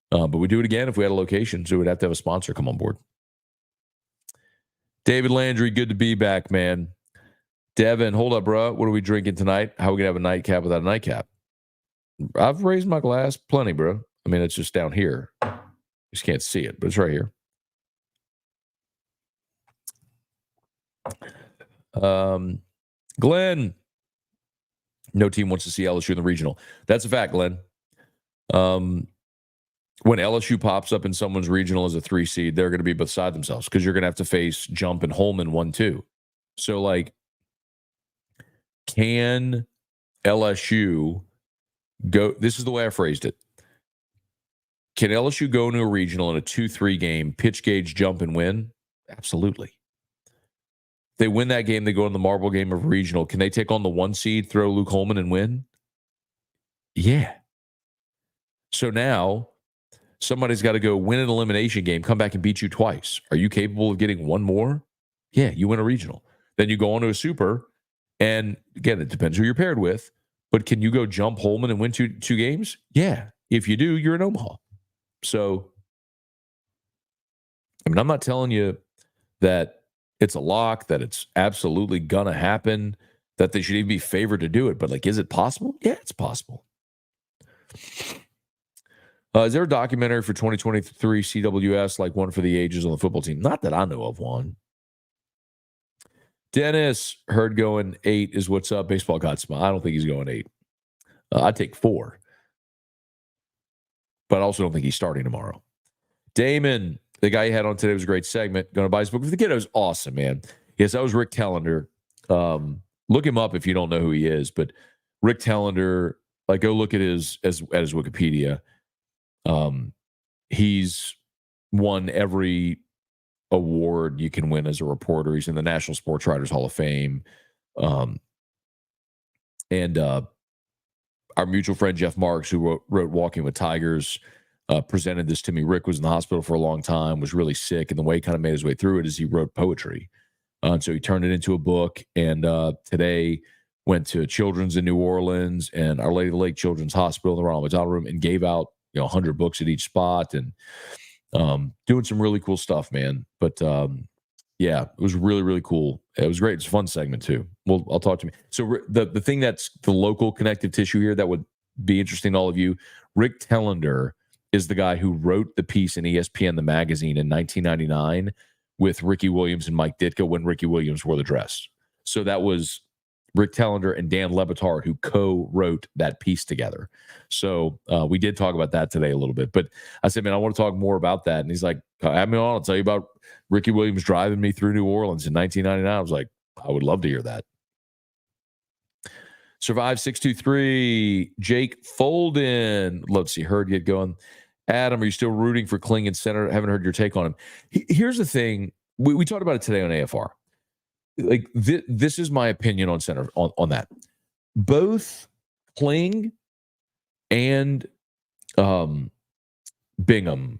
But we do it again if we had a location, so we'd have to have a sponsor come on board. David Landry, good to be back, man. Devin, hold up, bro. What are we drinking tonight? How are we gonna have a nightcap without a nightcap? I've raised my glass plenty, bro. I mean, it's just down here. You just can't see it, but it's right here. Glenn, no team wants to see LSU in the regional. That's a fact, Glenn. When LSU pops up in someone's regional as a 3 seed, they're going to be beside themselves because you're going to have to face Jump and Holman 1-2. So, like, can LSU go? This is the way I phrased it. Can LSU go into a regional in a 2-3 game, pitch gauge, jump, and win? Absolutely. If they win that game, they go in the marble game of regional. Can they take on the 1 seed, throw Luke Holman, and win? Yeah. So now somebody's got to go win an elimination game, come back and beat you twice. Are you capable of getting one more? Yeah, you win a regional. Then you go on to a super, and again, it depends who you're paired with, but can you go jump Holman and win two games? Yeah. If you do, you're in Omaha. So, I mean, I'm not telling you that it's a lock, that it's absolutely going to happen, that they should even be favored to do it, but like, is it possible? Yeah, it's possible. Is there a documentary for 2023 CWS like one for the ages on the football team? Not that I know of one. Dennis, Herd going 8 is what's up. Baseball got smile. I don't think he's going 8. I'd take 4. But I also don't think he's starting tomorrow. Damon, the guy you had on today was a great segment. Going to buy his book. The kid was awesome, man. Yes, that was Rick Tellender. Look him up if you don't know who he is. But Rick Tellender, like, go look at his Wikipedia. He's won every award you can win as a reporter. He's in the National Sports Writers Hall of Fame. And our mutual friend Jeff Marks, who wrote Walking with Tigers, presented this to me. Rick was in the hospital for a long time, was really sick, and the way he kind of made his way through it is he wrote poetry. So he turned it into a book, and today went to Children's in New Orleans and Our Lady of the Lake Children's Hospital, the Ronald McDonald Room, and gave out 100 books at each spot, and doing some really cool stuff, man. But yeah, it was really, really cool. It was great. It's a fun segment too. Well, I'll talk to me. So the thing that's the local connective tissue here that would be interesting to all of you, Rick Tellender is the guy who wrote the piece in ESPN, the magazine, in 1999 with Ricky Williams and Mike Ditka when Ricky Williams wore the dress. So that was Rick Tellender and Dan Lebitard who co-wrote that piece together. So we did talk about that today a little bit. But I said, man, I want to talk more about that. And he's like, have me on. I'll tell you about Ricky Williams driving me through New Orleans in 1999. I was like, I would love to hear that. Survive 623. Jake Folden. Love to see Herd get going. Adam, are you still rooting for Kling and center? Haven't heard your take on him. Here's the thing. We talked about it today on AFR. Like this is my opinion on center on that. Both Kling and Bingham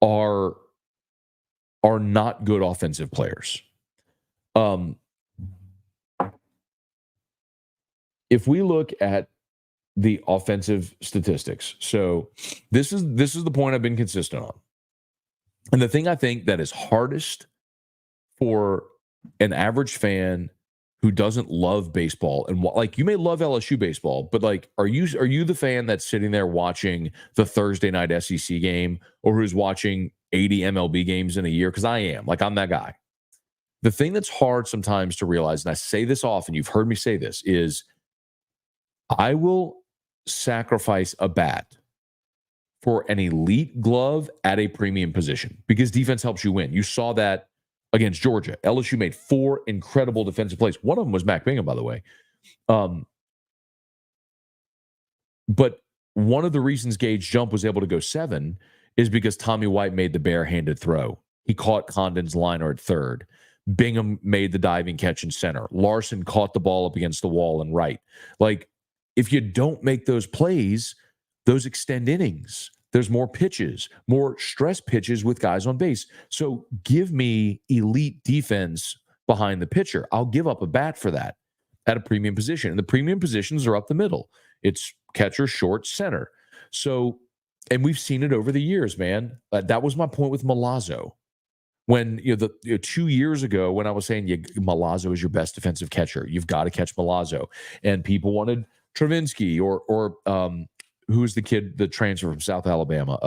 are not good offensive players. If we look at the offensive statistics, so this is the point I've been consistent on. And the thing I think that is hardest for an average fan who doesn't love baseball, and like, you may love LSU baseball, but like, are you the fan that's sitting there watching the Thursday night SEC game, or who's watching 80 MLB games in a year? Because I am. Like, I'm that guy. The thing that's hard sometimes to realize, and I say this often, you've heard me say this, is I will sacrifice a bat for an elite glove at a premium position because defense helps you win. You saw that against Georgia. LSU made 4 incredible defensive plays. One of them was Mac Bingham, by the way. But one of the reasons Gage Jump was able to go 7 is because Tommy White made the barehanded throw. He caught Condon's liner at third. Bingham made the diving catch in center. Larson caught the ball up against the wall and right. Like, if you don't make those plays, those extend innings. There's more pitches, more stress pitches with guys on base. So give me elite defense behind the pitcher. I'll give up a bat for that at a premium position. And the premium positions are up the middle. It's catcher, short, center. So, and we've seen it over the years, man. That was my point with Milazzo. When 2 years ago, when I was saying Milazzo is your best defensive catcher, you've got to catch Milazzo, and people wanted Travinsky or who's the kid that transferred from South Alabama,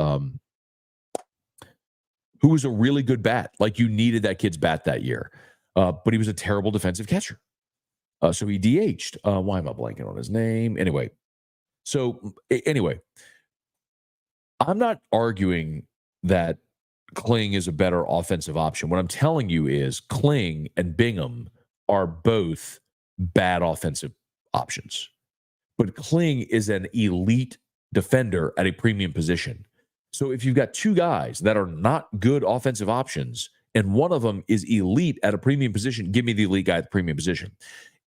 who was a really good bat. Like, you needed that kid's bat that year, but he was a terrible defensive catcher. So he DH'd. Why am I blanking on his name? Anyway, I'm not arguing that Kling is a better offensive option. What I'm telling you is Kling and Bingham are both bad offensive options. But Kling is an elite defender at a premium position. So if you've got 2 guys that are not good offensive options, and one of them is elite at a premium position, give me the elite guy at the premium position.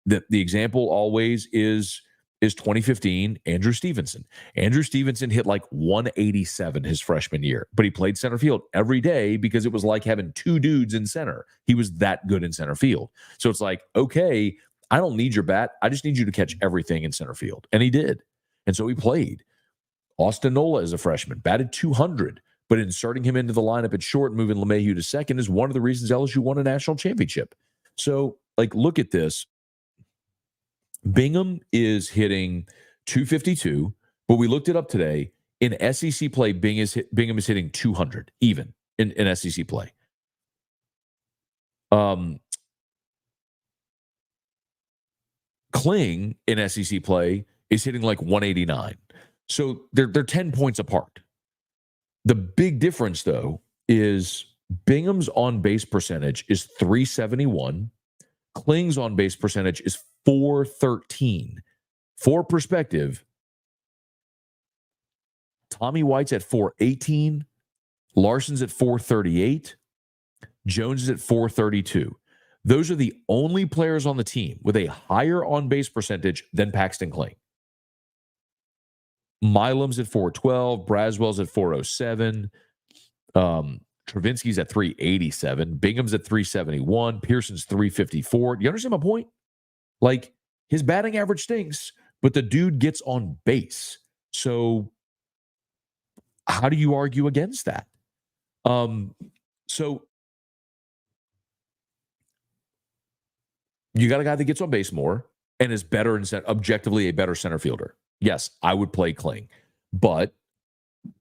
The example always is 2015, Andrew Stevenson. Andrew Stevenson hit like 187 his freshman year, but he played center field every day because it was like having 2 dudes in center. He was that good in center field. So it's like, okay, I don't need your bat. I just need you to catch everything in center field. And he did. And so he played. Austin Nola as a freshman, batted 200, but inserting him into the lineup at short, moving LeMahieu to second is one of the reasons LSU won a national championship. So, like, look at this. Bingham is hitting 252, but we looked it up today. In SEC play, Bingham is hitting 200, even in SEC play. Kling in SEC play is hitting like 189. So they're 10 points apart. The big difference, though, is Bingham's on-base percentage is 371. Kling's on-base percentage is 413. For perspective, Tommy White's at 418. Larson's at 438. Jones is at 432. Those are the only players on the team with a higher on-base percentage than Paxton Kling. Milam's at 412. Braswell's at 407. Travinsky's at 387. Bingham's at 371. Pearson's 354. Do you understand my point? Like, his batting average stinks, but the dude gets on base. So how do you argue against that? So you got a guy that gets on base more and is better in objectively a better center fielder. Yes, I would play Kling, but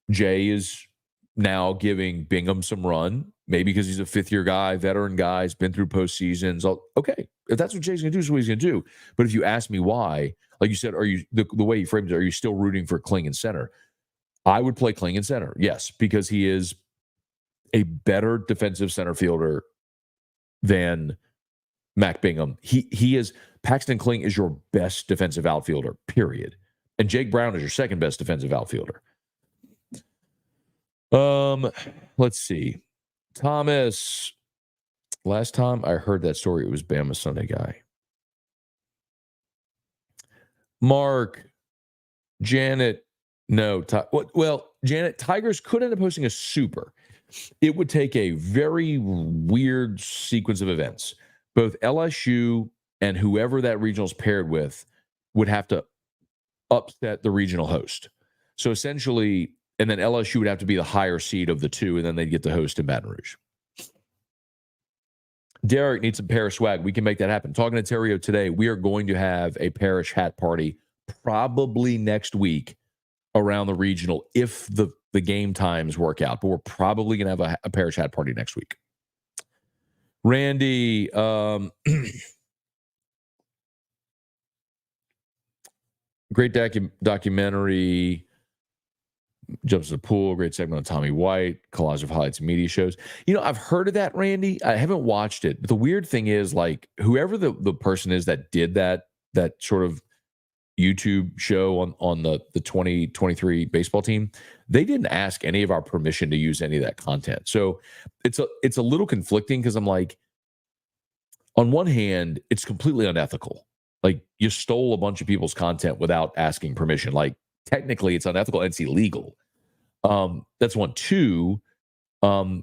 Jay is now giving Bingham some run, maybe because he's a 5th-year guy, veteran guy, he's been through postseasons. Okay, if that's what Jay's going to do, is what he's going to do. But if you ask me why, like you said, are you the way you framed it, are you still rooting for Kling in center? I would play Kling in center, yes, because he is a better defensive center fielder than Mac Bingham. He is Paxton Kling is your best defensive outfielder, period. And Jake Brown is your second best defensive outfielder. Let's see. Thomas. Last time I heard that story, it was Bama Sunday guy. Mark, Janet, no. Well, Janet, Tigers could end up hosting a super. It would take a very weird sequence of events. Both LSU and whoever that regional is paired with would have to upset the regional host. So essentially, and then LSU would have to be the higher seed of the two, and then they'd get the host in Baton Rouge. Derek needs some Parish swag. We can make that happen. Talking to Terrio today, we are going to have a Parish hat party probably next week around the regional if the game times work out. But we're probably going to have a Parish hat party next week. Randy, great documentary. Jumps in the pool, great segment on Tommy White, collage of highlights and media shows. I've heard of that, Randy. I haven't watched it. But the weird thing is, like, whoever the person is that did that sort of YouTube show on the 2023 baseball team, they didn't ask any of our permission to use any of that content. So it's a little conflicting because I'm like, on one hand, it's completely unethical. Like, you stole a bunch of people's content without asking permission. Like, technically it's unethical and it's illegal. That's one. Two, a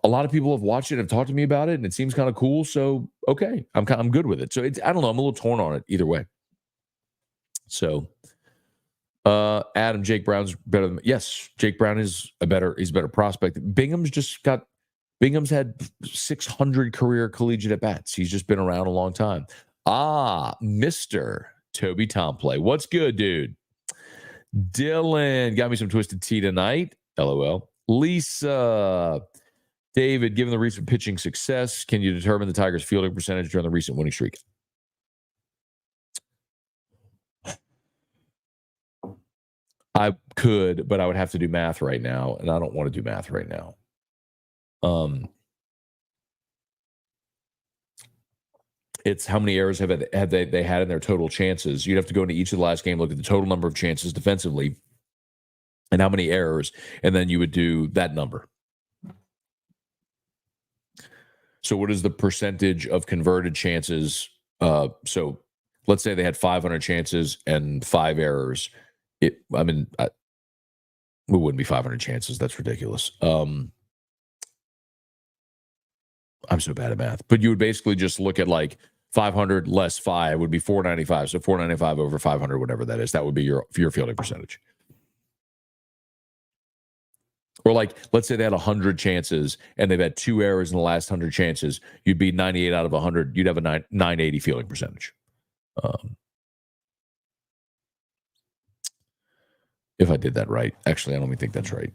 lot of people have watched it and have talked to me about it, and it seems kind of cool. So, okay, I'm good with it. So I don't know. I'm a little torn on it either way. So, Adam, Jake Brown's better than, yes, Jake Brown is he's a better prospect. Bingham's had 600 career collegiate at bats. He's just been around a long time. Mr. Toby Tomplay. What's good, dude? Dylan got me some Twisted Tea tonight. LOL. Lisa. David, given the recent pitching success, can you determine the Tigers' fielding percentage during the recent winning streak? I could, but I would have to do math right now, and I don't want to do math right now. It's how many errors have they had in their total chances. You'd have to go into each of the last game, look at the total number of chances defensively, and how many errors, and then you would do that number. So what is the percentage of converted chances? So let's say they had 500 chances and 5 errors. It wouldn't be 500 chances. That's ridiculous. I'm so bad at math. But you would basically just look at, like, 500 less 5 would be 495. So 495 over 500, whatever that is, that would be your fielding percentage. Or, like, let's say they had 100 chances and they've had 2 errors in the last 100 chances. You'd be 98 out of 100. You'd have a 980 fielding percentage. If I did that right. Actually, I don't even think that's right.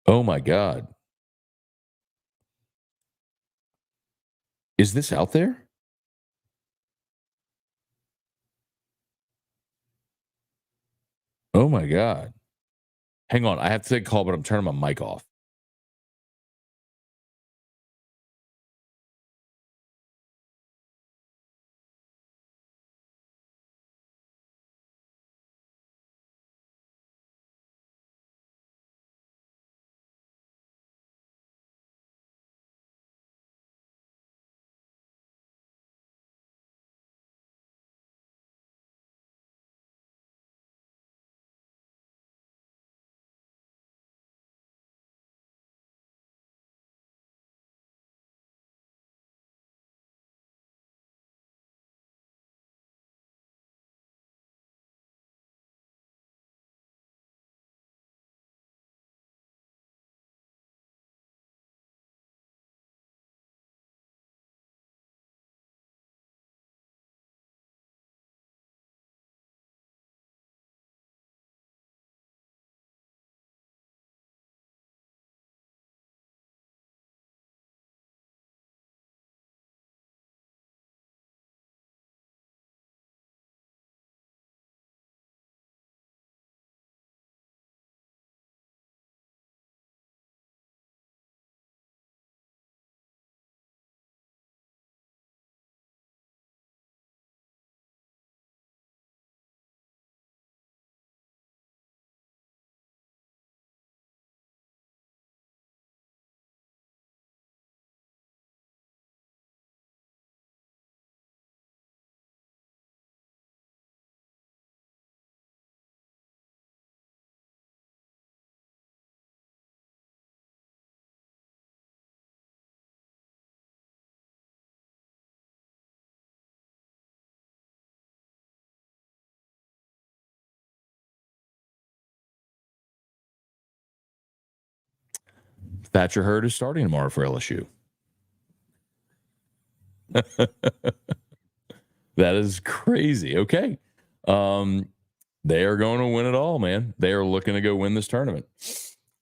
Oh, my God. Is this out there? Oh, my God. Hang on. I have to take a call, but I'm turning my mic off. Thatcher Herd is starting tomorrow for LSU. That is crazy. Okay. They are going to win it all, man. They are looking to go win this tournament.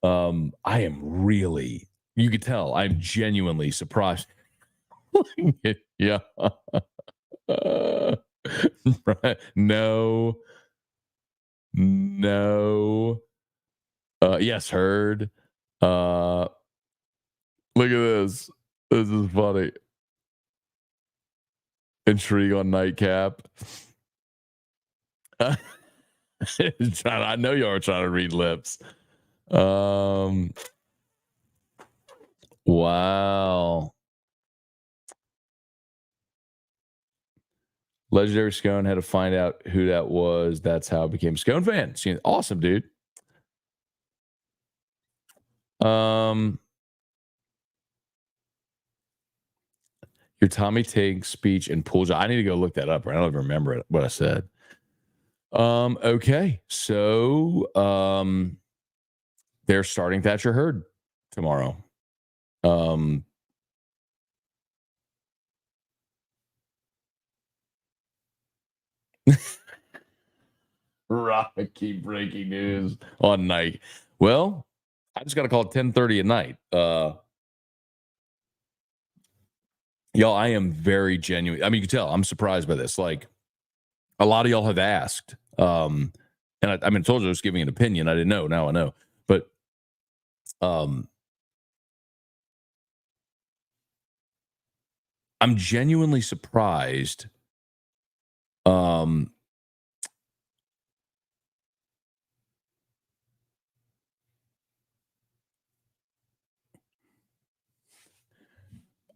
I am really, you could tell, I'm genuinely surprised. Yeah. No. Yes, Herd. Look at this. This is funny. Intrigue on Nightcap. I know you are trying to read lips. Wow. Legendary Scone had to find out who that was. That's how I became a Scone fan. Awesome, dude. Your Tommy Tig speech and pool job. I need to go look that up. I don't even remember what I said. Okay. So they're starting Thatcher Herd tomorrow. Rocky breaking news on night. Well, I just got to call it 10:30 at night. Y'all, I am very genuine. I mean, you can tell I'm surprised by this. Like, a lot of y'all have asked. And I mean, I told you I was giving an opinion. I didn't know. Now I know. But I'm genuinely surprised.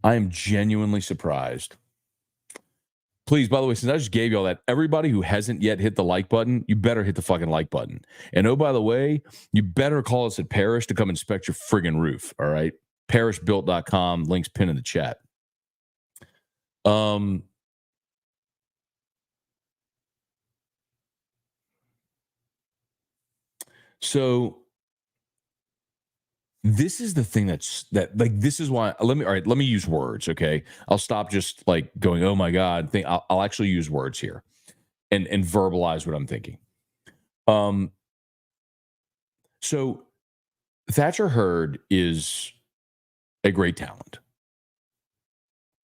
I am genuinely surprised. Please, by the way, since I just gave you all that, everybody who hasn't yet hit the like button, you better hit the fucking like button. And oh, by the way, you better call us at Parish to come inspect your friggin' roof. All right. Parishbuilt.com. Links pinned in the chat. So this is the thing this is why let me use words. Okay. I'll stop just like going, oh my God, I'll actually use words here and verbalize what I'm thinking. So Thatcher Herd is a great talent.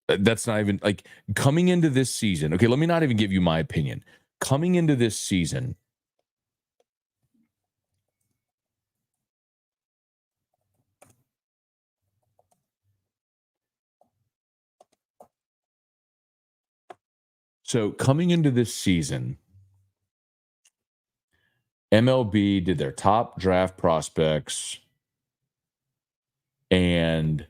That's not even like coming into this season. Okay. Let me not even give you my opinion. Coming into this season, MLB did their top draft prospects and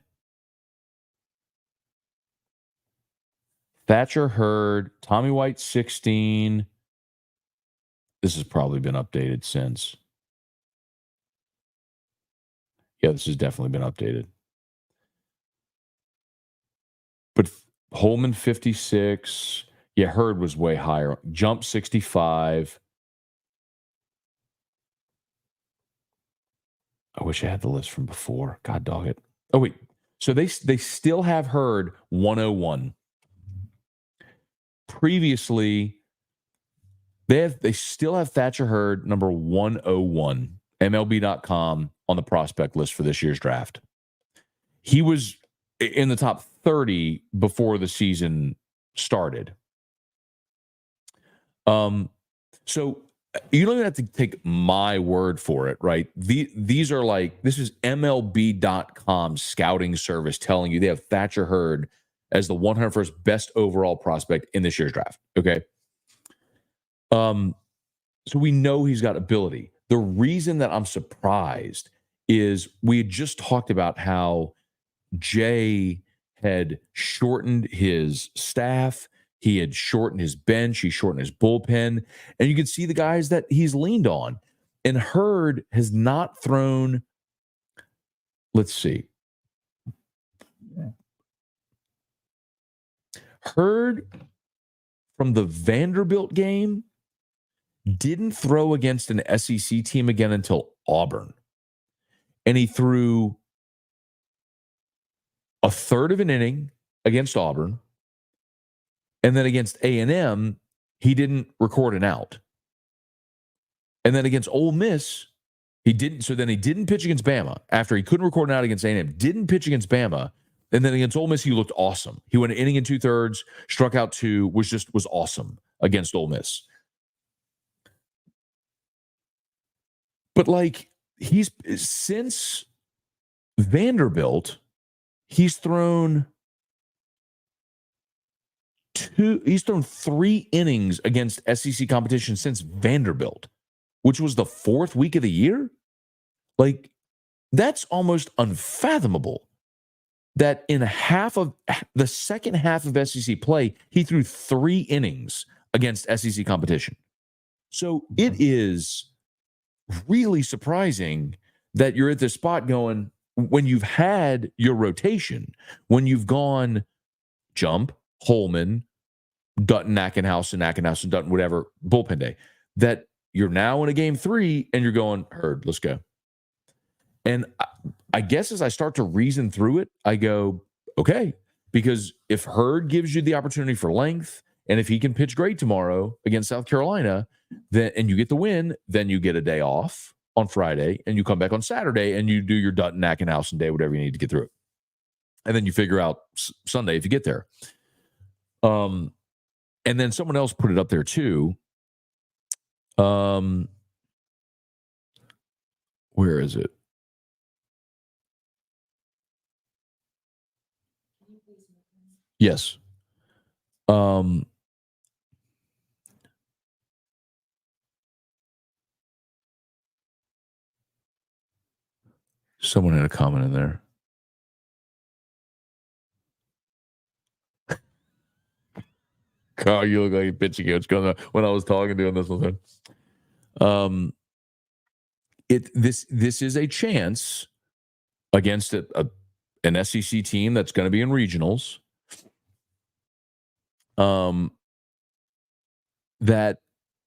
Thatcher Herd, Tommy White 16. This has probably been updated since. Yeah, this has definitely been updated. But Holman 56. Yeah, Herd was way higher. Jump 65. I wish I had the list from before. God dog it. Oh, wait. So they still have Herd 101. Previously, they still have Thatcher Herd number 101, MLB.com on the prospect list for this year's draft. He was in the top 30 before the season started. So you don't even have to take my word for it, right? These are like, this is MLB.com scouting service telling you they have Thatcher Herd as the 101st best overall prospect in this year's draft. Okay. So we know he's got ability. The reason that I'm surprised is we had just talked about how Jay had shortened his staff. He had shortened his bench. He shortened his bullpen. And you can see the guys that he's leaned on. And Herd has not thrown, let's see. Herd from the Vanderbilt game didn't throw against an SEC team again until Auburn. And he threw a third of an inning against Auburn, and then against A&M, he didn't record an out. And then against Ole Miss, he didn't. So then he didn't pitch against Bama after he couldn't record an out against A&M. Didn't pitch against Bama, and then against Ole Miss, he looked awesome. He went an inning and 2/3, struck out 2, was awesome against Ole Miss. But like he's since Vanderbilt, he's thrown 3 innings against SEC competition since Vanderbilt, which was the 4th week of the year. Like, that's almost unfathomable that in the second half of SEC play, he threw 3 innings against SEC competition. So it is really surprising that you're at this spot going, when you've had your rotation, when you've gone Jump, Holman, Dutton, Ackenhausen, Dutton, whatever, bullpen day, that you're now in a game 3 and you're going, Herd, let's go. And I guess as I start to reason through it, I go, okay, because if Herd gives you the opportunity for length, and if he can pitch great tomorrow against South Carolina, then and you get the win, then you get a day off on Friday, and you come back on Saturday and you do your Dutton, Ackenhausen day, whatever you need to get through it. And then you figure out Sunday if you get there. And then someone else put it up there too. Where is it? Yes. Someone had a comment in there. Carl, you look like a pitching coach when I was talking to him this one time. This is a chance against an SEC team that's going to be in regionals. That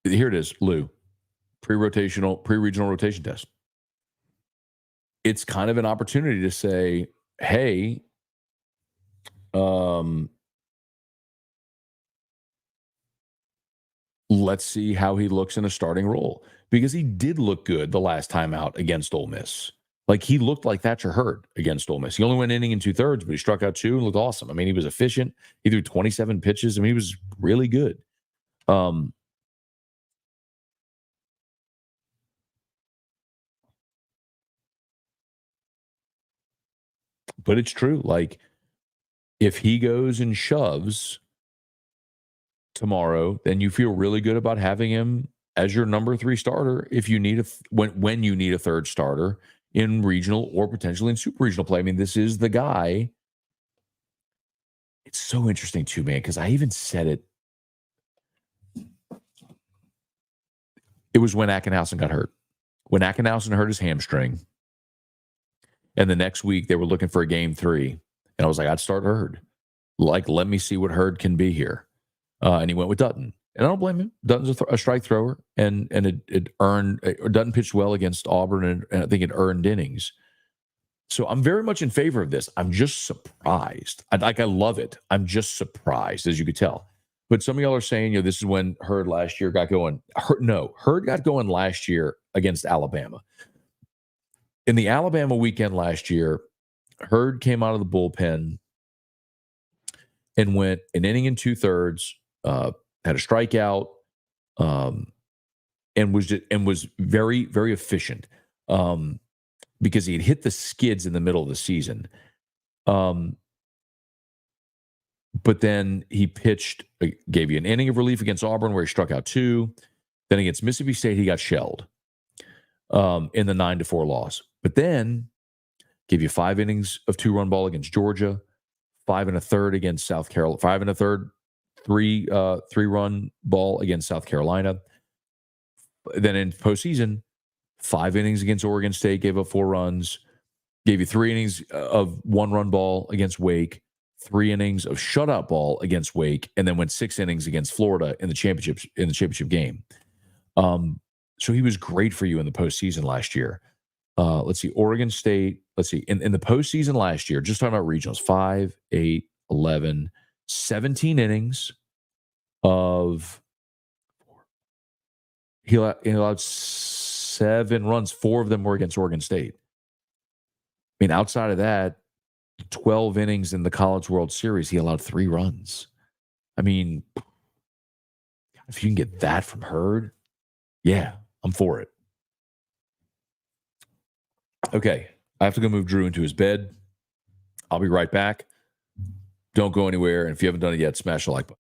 here it is, Lou, pre-regional rotation test. It's kind of an opportunity to say, hey, let's see how he looks in a starting role, because he did look good the last time out against Ole Miss. Like, he looked like Thatcher Herd against Ole Miss. He only went inning in 2/3, but he struck out 2 and looked awesome. I mean, he was efficient. He threw 27 pitches. I mean, he was really good. But it's true. Like, if he goes and shoves tomorrow, then you feel really good about having him as your number 3 starter if you need when you need a third starter in regional or potentially in super regional play. I mean, this is the guy. It's so interesting too, man, because I even said it. It was when Ackenhausen got hurt. When Ackenhausen hurt his hamstring, and the next week they were looking for a game 3, and I was like, I'd start Herd. Like, let me see what Herd can be here. And he went with Dutton. And I don't blame him. Dutton's a strike thrower, and it earned. Dutton pitched well against Auburn, and I think it earned innings. So I'm very much in favor of this. I'm just surprised. I love it. I'm just surprised, as you could tell. But some of y'all are saying, this is when Herd last year got going. Herd got going last year against Alabama. In the Alabama weekend last year, Herd came out of the bullpen and went an inning and 2/3. Had a strikeout, and was very, very efficient, because he had hit the skids in the middle of the season. But then he pitched, gave you an inning of relief against Auburn where he struck out 2. Then against Mississippi State, he got shelled in the 9-4 loss. But then gave you 5 innings of 2-run ball against Georgia, 5 1/3 against South Carolina, 5 1/3. 3-run ball against South Carolina. Then in postseason, 5 innings against Oregon State, gave up 4 runs, gave you 3 innings of 1-run ball against Wake, 3 innings of shutout ball against Wake, and then went 6 innings against Florida in the championship game. So he was great for you in the postseason last year. Let's see, Oregon State, let's see, in the postseason last year, just talking about regionals, 5, 8, 11, 17 innings of he allowed 7 runs. 4 of them were against Oregon State. I mean, outside of that, 12 innings in the College World Series, he allowed 3 runs. I mean, if you can get that from Herd, yeah, I'm for it. Okay, I have to go move Drew into his bed. I'll be right back. Don't go anywhere. And if you haven't done it yet, smash the like button.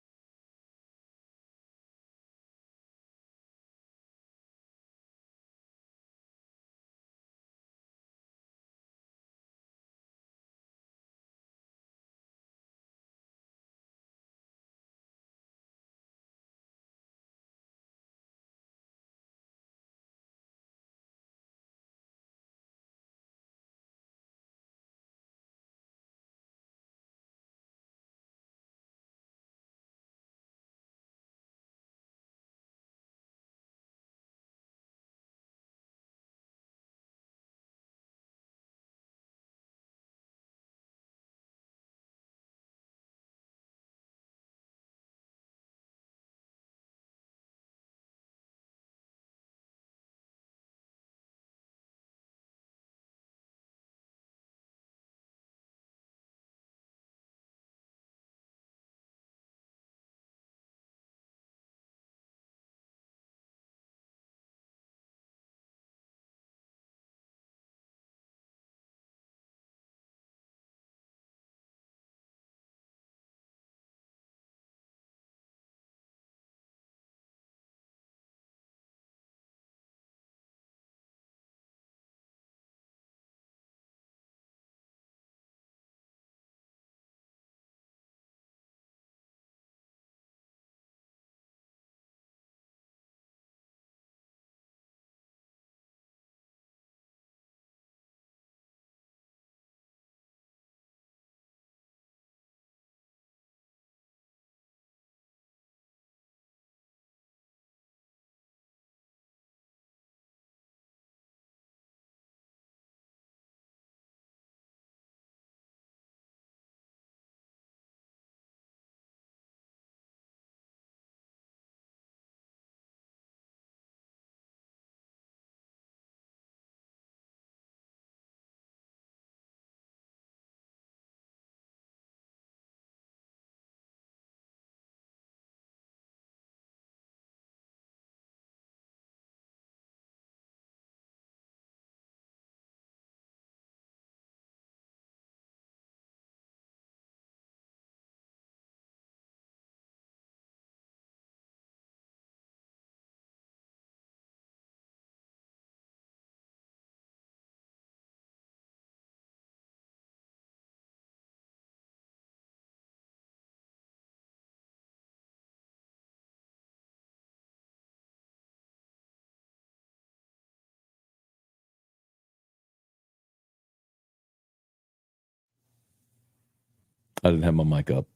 I didn't have my mic up.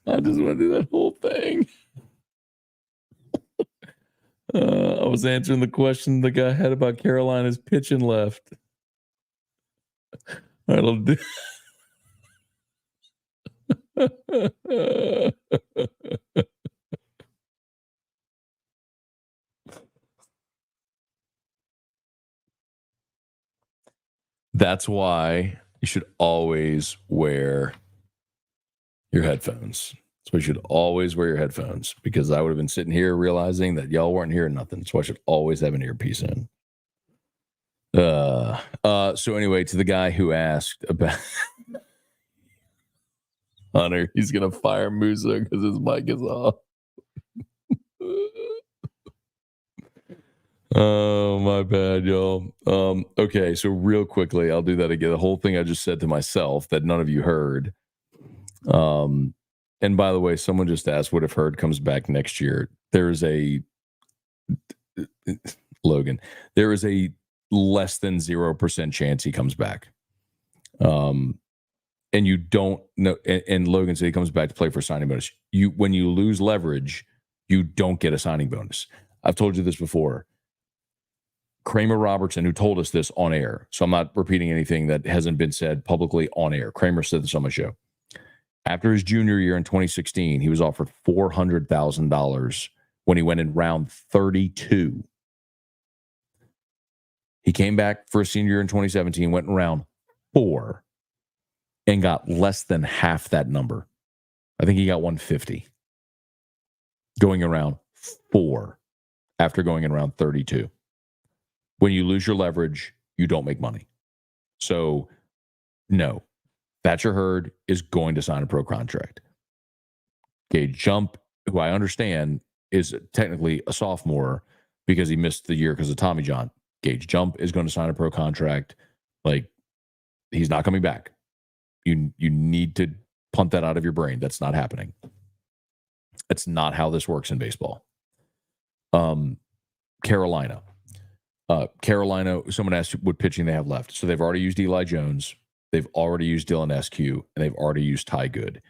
I just want to do that whole thing. I was answering the question the guy had about Carolina's pitching left. All right, I'll do. That's why you should always wear your headphones. So you should always wear your headphones, because I would have been sitting here realizing that y'all weren't hearing nothing. So I should always have an earpiece in. So anyway, to the guy who asked about Hunter, he's gonna fire Musa because his mic is off. Oh, my bad, y'all. Okay, so real quickly, I'll do that again. The whole thing I just said to myself that none of you heard. And by the way, someone just asked, what if Herd comes back next year? There is a Logan. There is a less than 0% chance he comes back. And you don't know. And Logan said he comes back to play for signing bonus. When you lose leverage, you don't get a signing bonus. I've told you this before. Kramer Robertson, who told us this on air, so I'm not repeating anything that hasn't been said publicly on air. Kramer said this on my show. After his junior year in 2016, he was offered $400,000 when he went in round 32. He came back for a senior year in 2017, went in round 4, and got less than half that number. I think he got 150 going around 4 after going in round 32. When you lose your leverage, you don't make money. So, no. Thatcher Herd is going to sign a pro contract. Gage Jump, who I understand is technically a sophomore because he missed the year because of Tommy John. Gage Jump is going to sign a pro contract. Like, he's not coming back. You need to punt that out of your brain. That's not happening. That's not how this works in baseball. Carolina. Someone asked what pitching they have left. So they've already used Eli Jones. They've already used Dylan Eskew, and they've already used Ty Good.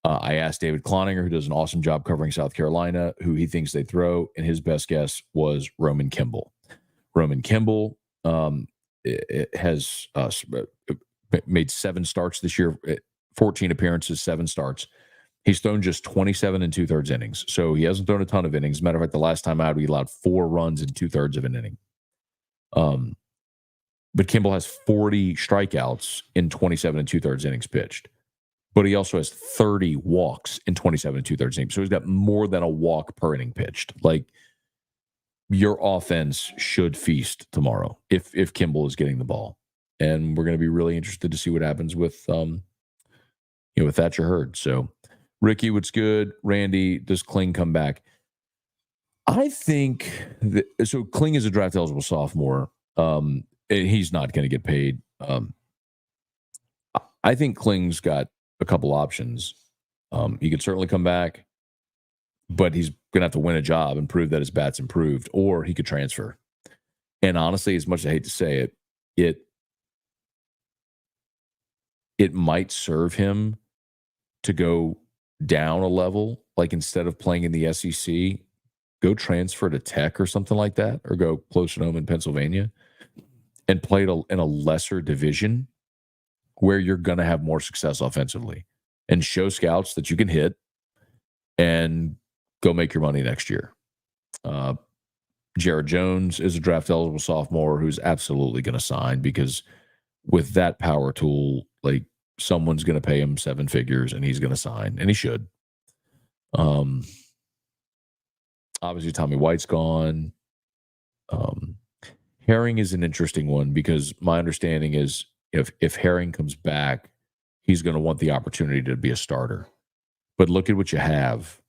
I asked David Cloninger, who does an awesome job covering South Carolina, who he thinks they throw, and his best guess was Roman Kimball. Roman Kimball has made 7 starts this year, 14 appearances, 7 starts. He's thrown just 27 and 2/3 innings. So he hasn't thrown a ton of innings. As a matter of fact, the last time out, he allowed 4 runs in 2/3 of an inning. But Kimball has 40 strikeouts in 27 and 2/3 innings pitched. But he also has 30 walks in 27 and 2/3 innings. So he's got more than a walk per inning pitched. Like, your offense should feast tomorrow if Kimball is getting the ball. And we're going to be really interested to see what happens with with Thatcher Herd. So, Ricky, what's good? Randy, does Kling come back? I think so. Kling is a draft eligible sophomore. He's not going to get paid. I think Kling's got a couple options. He could certainly come back, but he's going to have to win a job and prove that his bat's improved, or he could transfer. And honestly, as much as I hate to say it, it might serve him to go down a level. Like, instead of playing in the SEC, go transfer to Tech or something like that, or go closer to home in Pennsylvania and play in a lesser division where you're going to have more success offensively and show scouts that you can hit and go make your money next year. Jared Jones is a draft eligible sophomore who's absolutely going to sign, because with that power tool, like, someone's going to pay him 7 figures and he's going to sign, and he should. Obviously Tommy White's gone. Herring is an interesting one, because my understanding is if Herring comes back, he's going to want the opportunity to be a starter. But look at what you have.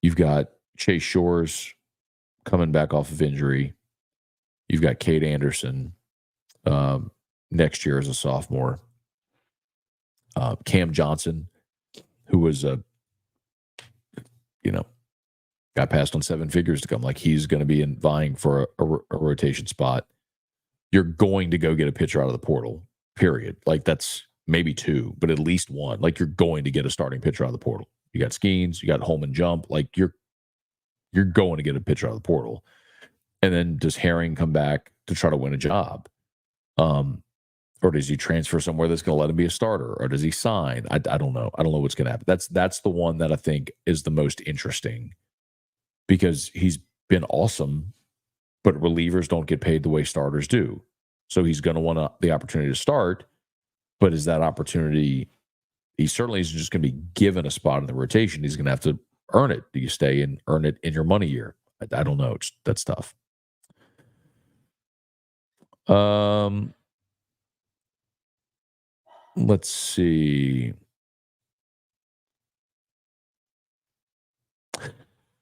You've got Chase Shores coming back off of injury. You've got Cade Anderson next year as a sophomore. Cam Johnson, who was got passed on 7 figures to come. Like, he's going to be vying for a rotation spot. You're going to go get a pitcher out of the portal, period. Like, that's maybe 2, but at least 1. Like, you're going to get a starting pitcher out of the portal. You got Skeens, you got Holman Jump. Like, you're going to get a pitcher out of the portal. And then does Herring come back to try to win a job? Or does he transfer somewhere that's going to let him be a starter? Or does he sign? I don't know. I don't know what's going to happen. That's the one that I think is the most interesting, because he's been awesome, but relievers don't get paid the way starters do. So he's going to want the opportunity to start, but is that opportunity, he certainly isn't just going to be given a spot in the rotation. He's going to have to earn it. Do you stay and earn it in your money year? I don't know. That's tough. Let's see.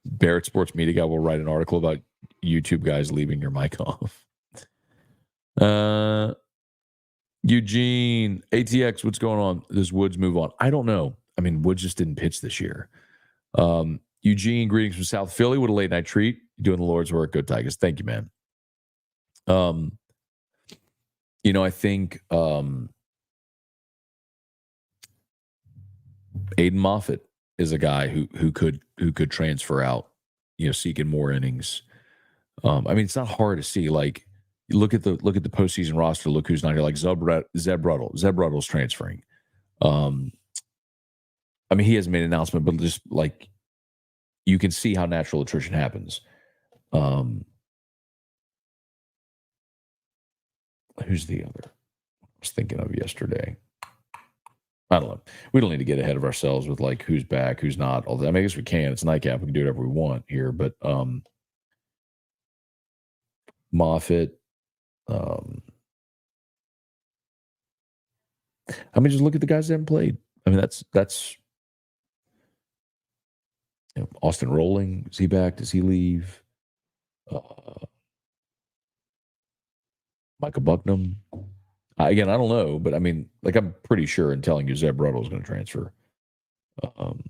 Barrett Sports Media Guy will write an article about YouTube guys leaving your mic off. Eugene, ATX, what's going on? Does Woods move on? I don't know. I mean, Woods just didn't pitch this year. Eugene, greetings from South Philly. What a late night treat. You're doing the Lord's work. Go Tigers. Thank you, man. I think Aiden Moffett is a guy who could transfer out, seeking more innings. I mean, it's not hard to see. Like, you look at the postseason roster. Look who's not here. Like Zeb Ruddle. Zeb Ruddle's transferring. Um, I mean, he hasn't made an announcement, but just like you can see how natural attrition happens. Um, who's the other? I was thinking of yesterday. I don't know. We don't need to get ahead of ourselves with like who's back, who's not. All that. I mean, I guess we can. It's Nightcap. We can do whatever we want here. But Moffitt. Um, I mean, just look at the guys that haven't played. I mean, that's Austin Rolling. Is he back? Does he leave? Uh, Michael Bucknam. Again, I don't know, but I mean, like I'm pretty sure in telling you Zeb Ruddle is going to transfer. Um,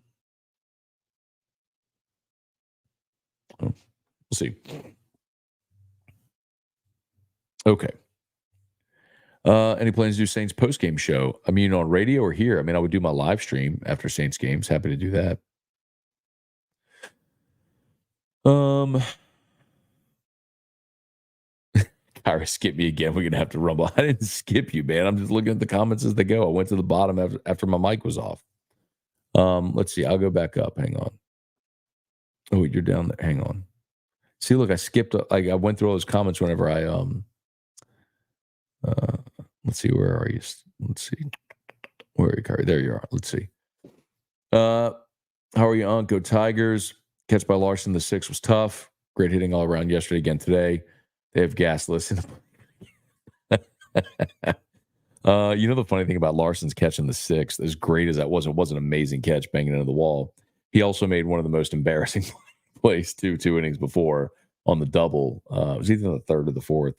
we'll see. Okay. Any plans to do Saints post game show? I mean, on radio or here? I mean, I would do my live stream after Saints games. Happy to do that. Kyra skipped me again. We're gonna have to rumble. I didn't skip you, man. I'm just looking at the comments as they go. I went to the bottom after my mic was off. Let's see. I'll go back up. Hang on. Oh, you're down there. Hang on. See, look, I skipped. Like I went through all those comments whenever I Let's see. Where are you? Let's see. Where are you, Kyrie? There you are. Let's see. How are you, Unc? Go Tigers. Catch by Larson, the 6 was tough. Great hitting all around yesterday, again today. They have gas listen. The funny thing about Larson's catching the 6, as great as that was, it was an amazing catch banging into the wall. He also made one of the most embarrassing plays, two innings before on the double. It was either the third or the fourth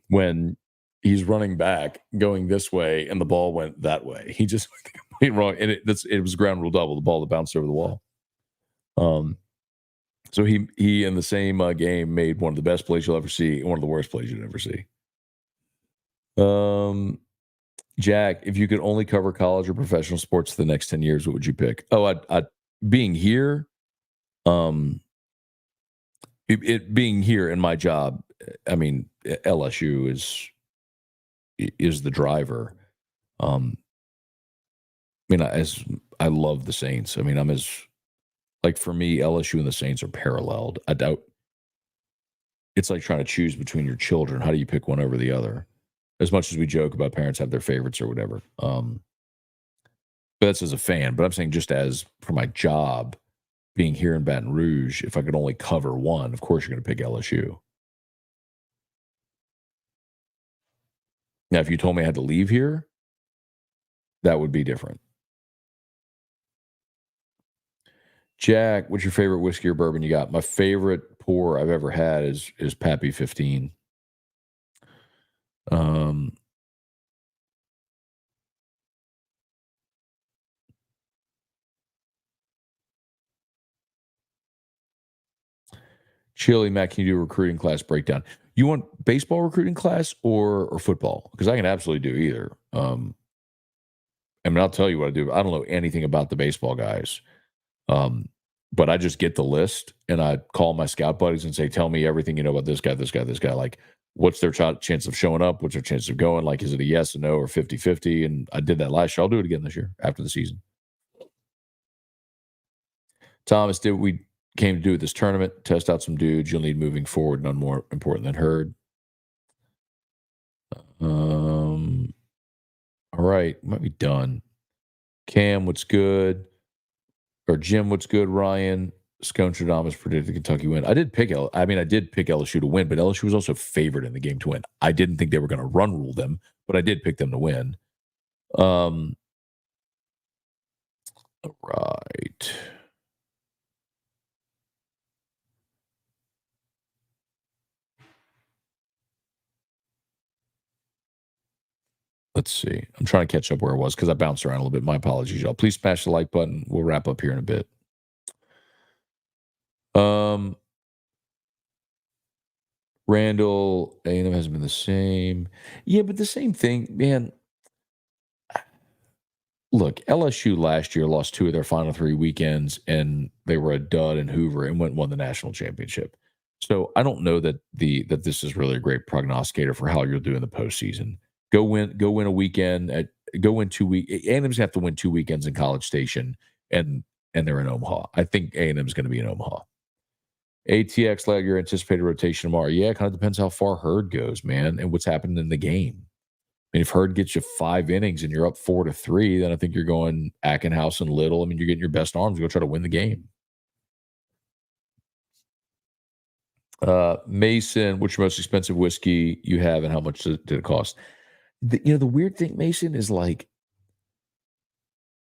when he's running back going this way and the ball went that way. He just went the complete wrong. And it was a ground rule double, the ball that bounced over the wall. So he in the same game made one of the best plays you'll ever see and one of the worst plays you'll ever see. Jack, if you could only cover college or professional sports for the next 10 years, what would you pick? Oh, I being here, it being here in my job, I mean, LSU is the driver. I mean, as I love the Saints. I mean, I'm as like for me, LSU and the Saints are paralleled. I doubt it's like trying to choose between your children. How do you pick one over the other? As much as we joke about parents have their favorites or whatever. But that's as a fan. But I'm saying just as for my job, being here in Baton Rouge, if I could only cover one, of course you're going to pick LSU. Now, if you told me I had to leave here, that would be different. Jack, what's your favorite whiskey or bourbon you got? My favorite pour I've ever had is Pappy 15. Chili, Matt, can you do a recruiting class breakdown? You want baseball recruiting class or football? Because I can absolutely do either. I mean, I'll tell you what I do. I don't know anything about the baseball guys. But I just get the list and I call my scout buddies and say, tell me everything you know about this guy, this guy, this guy. Like, what's their chance of showing up? What's their chance of going? Like, is it a yes, a no, or 50-50? And I did that last year. I'll do it again this year after the season. Thomas, did we came to do this tournament, test out some dudes you'll need moving forward, none more important than Herd. All right, might be done. Cam, what's good? Or Jim, what's good? Ryan, Scone Stradamus predicted Kentucky win. I did pick LSU to win, but LSU was also favored in the game to win. I didn't think they were going to run rule them, but I did pick them to win. All right. Let's see. I'm trying to catch up where I was because I bounced around a little bit. My apologies, y'all. Please smash the like button. We'll wrap up here in a bit. Randall, A&M hasn't been the same. Yeah, but the same thing, man. look, LSU last year lost 2 of their final 3 weekends, and they were a dud in Hoover and won the national championship. So I don't know that this is really a great prognosticator for how you'll do in the postseason. Go win a weekend go win 2 week. A&M's have to win 2 weekends in College Station, and they're in Omaha. I think A&M's going to be in Omaha. ATX lag your anticipated rotation tomorrow. Yeah, it kind of depends how far Herd goes, man, and what's happening in the game. I mean, if Herd gets you 5 innings and you're up 4-3, then I think you're going Ackenhouse and Little. I mean, you're getting your best arms to go try to win the game. Mason, what's your most expensive whiskey you have, and how much did it cost? The weird thing, Mason, is like,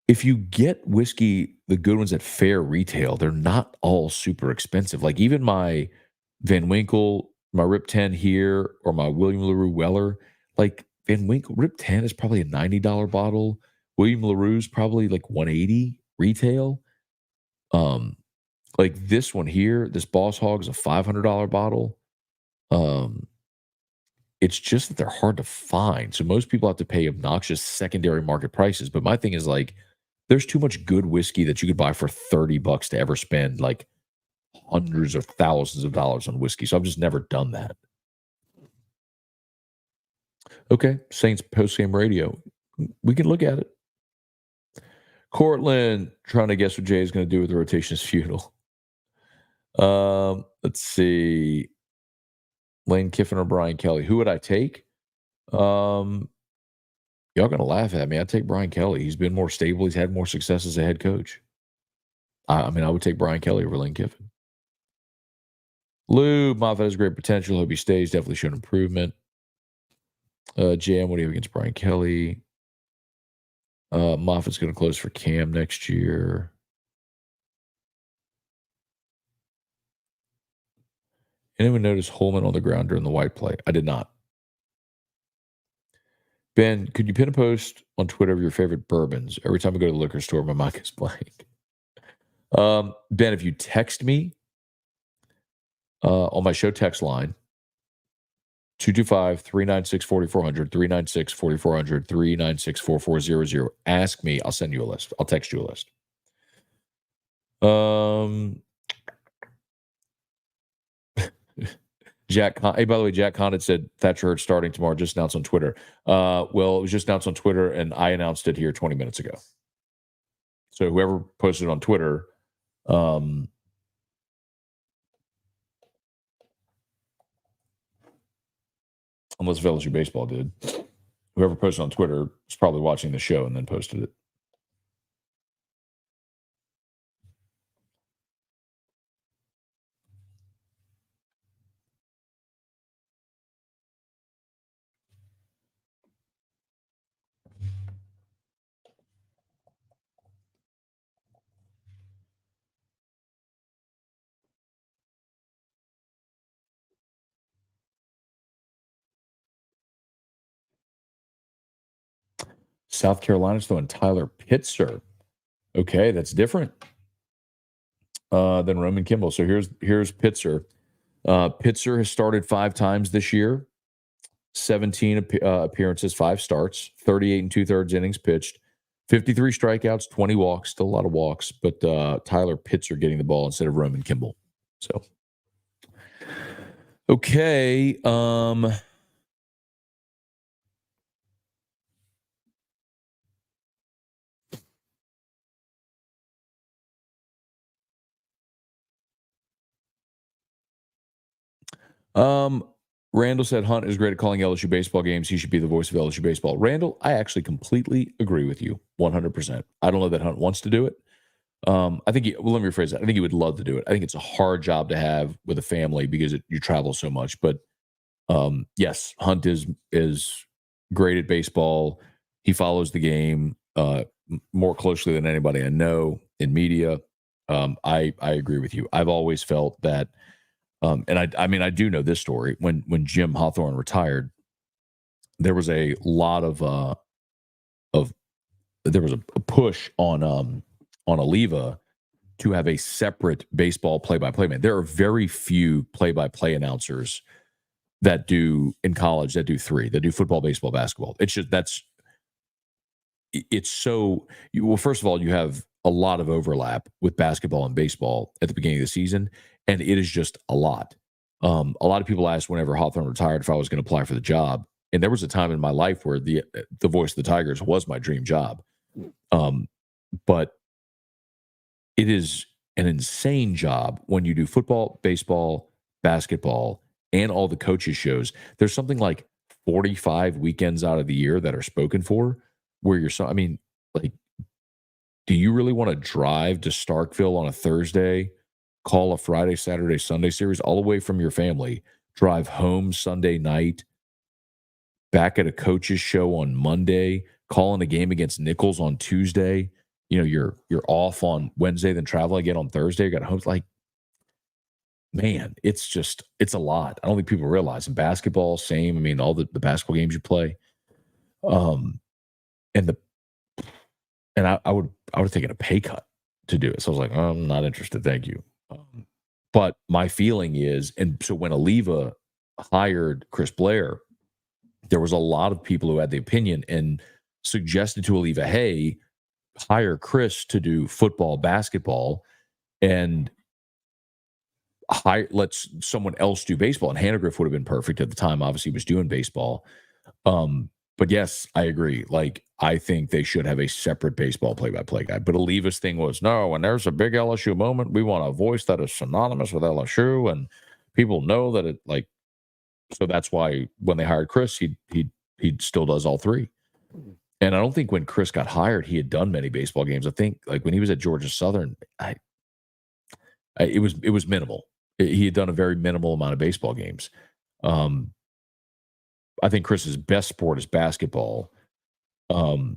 if you get whiskey, the good ones at fair retail, they're not all super expensive. Like even my Van Winkle, my Rip 10 here, or my William LaRue Weller, like Van Winkle Rip 10 is probably a $90 bottle. William LaRue's probably like $180 retail. Like this one here, this Boss Hog is a $500 bottle. It's just that they're hard to find. So most people have to pay obnoxious secondary market prices. But my thing is like, there's too much good whiskey that you could buy for $30 to ever spend like hundreds of thousands of dollars on whiskey. So I've just never done that. Okay, Saints post-game radio. We can look at it. Cortland trying to guess what Jay is going to do with the rotation is futile. Let's see. Lane Kiffin or Brian Kelly. Who would I take? Y'all going to laugh at me. I'd take Brian Kelly. He's been more stable. He's had more success as a head coach. I mean, I would take Brian Kelly over Lane Kiffin. Lou, Moffitt has great potential. Hope he stays. Definitely shown improvement. JM, what do you have against Brian Kelly? Moffitt's going to close for Cam next year. Anyone notice Holman on the ground during the white play? I did not. Ben, could you pin a post on Twitter of your favorite bourbons? Every time I go to the liquor store, my mic is blank. Ben, if you text me on my show text line, 225-396-4400, 396-4400, 396-4400, ask me. I'll send you a list. I'll text you a list. Jack, hey, by the way, Jack Condit said Thatcher Herd starting tomorrow, just announced on Twitter. Well, it was just announced on Twitter, and I announced it here 20 minutes ago. So whoever posted it on Twitter, unless LSU Baseball did, whoever posted on Twitter is probably watching the show and then posted it. South Carolina's throwing Tyler Pitzer. Okay, that's different than Roman Kimball. So here's Pitzer. Pitzer has started 5 times this year, 17 appearances, 5 starts, 38 2/3 innings pitched, 53 strikeouts, 20 walks, still a lot of walks, but Tyler Pitzer getting the ball instead of Roman Kimball. So, okay. Randall said Hunt is great at calling LSU baseball games. He should be the voice of LSU baseball. Randall, I actually completely agree with you 100%. I don't know that Hunt wants to do it. I think let me rephrase that. I think he would love to do it. I think it's a hard job to have with a family because you travel so much. But yes, Hunt is great at baseball. He follows the game more closely than anybody I know in media. I agree with you. I've always felt that. And I mean, I do know this story. When Jim Hawthorne retired, there was a lot of there was a push on Oliva to have a separate baseball play-by-play man. There are very few play-by-play announcers that do in college that do 3, that do football, baseball, basketball. It's just it's so well, first of all, you have a lot of overlap with basketball and baseball at the beginning of the season, and it is just a lot. A lot of people asked whenever Hawthorne retired if I was going to apply for the job, and there was a time in my life where the voice of the Tigers was my dream job. But it is an insane job when you do football, baseball, basketball, and all the coaches shows. There's something like 45 weekends out of the year that are spoken for where I mean, like, do you really want to drive to Starkville on a Thursday, call a Friday, Saturday, Sunday series all the way from your family, drive home Sunday night, back at a coach's show on Monday, calling a game against Nichols on Tuesday? You're off on Wednesday, then travel again on Thursday. You got home. Like, man, it's a lot. I don't think people realize. In basketball, same. I mean, all the basketball games you play. And I would have taken a pay cut to do it. So I was like, I'm not interested. Thank you. But my feeling is, and so when Oliva hired Chris Blair, there was a lot of people who had the opinion and suggested to Oliva, hey, hire Chris to do football, basketball, and let someone else do baseball. And Hannegriff would have been perfect at the time. Obviously, he was doing baseball. But yes, I agree. Like, I think they should have a separate baseball play-by-play guy. But Oliva's thing was, no, when there's a big LSU moment, we want a voice that is synonymous with LSU, and people know that it, like, so that's why when they hired Chris, he still does all three. And I don't think when Chris got hired, he had done many baseball games. I think like when he was at Georgia Southern, it was minimal. He had done a very minimal amount of baseball games. I think Chris's best sport is basketball. But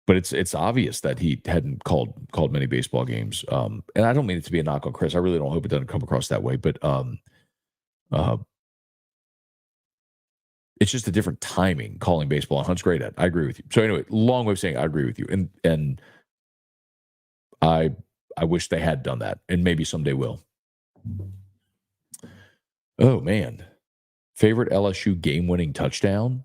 it's obvious that he hadn't called many baseball games. And I don't mean it to be a knock on Chris. I really don't hope it doesn't come across that way. But it's just a different timing calling baseball. And Hunt's great at it. I agree with you. So anyway, long way of saying I agree with you. And I wish they had done that, and maybe someday will. Oh man, favorite LSU game-winning touchdown?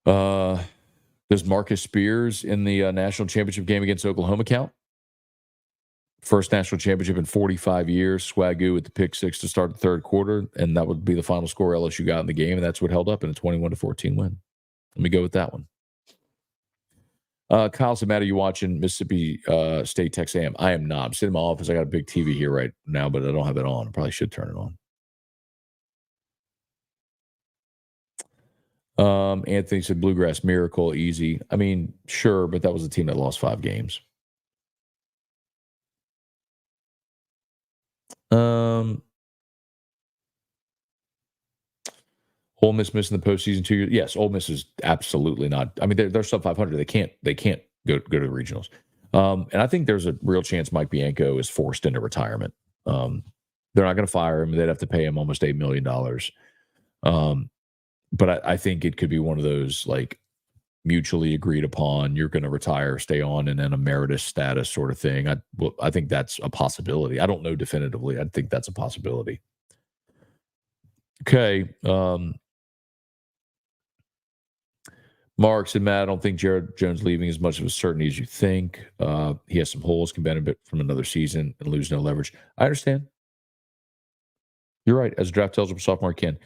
Does Marcus Spears in the national championship game against Oklahoma count? First national championship in 45 years. Swagoo with the pick six to start the third quarter, and that would be the final score LSU got in the game, and that's what held up in a 21-14 win. Let me go with that one. Kyle said, Matt, are you watching Mississippi State Texas A&M? I am not. I'm sitting in my office. I got a big TV here right now, but I don't have it on. I probably should turn it on. Anthony said, Bluegrass Miracle, easy. I mean, sure, but that was a team that lost 5 games. Ole Miss missing the postseason 2 years. Yes, Ole Miss is absolutely not. I mean, they're sub 500. They can't go to the regionals. And I think there's a real chance Mike Bianco is forced into retirement. They're not going to fire him. They'd have to pay him almost $8 million. But I think it could be one of those like mutually agreed upon. You're going to retire, stay on, and then emeritus status sort of thing. I think that's a possibility. I don't know definitively. I think that's a possibility. Okay. Mark said, Matt, I don't think Jared Jones leaving as much of a certainty as you think. He has some holes, can benefit from another season and lose no leverage. I understand. You're right. As the draft tells him, sophomore can.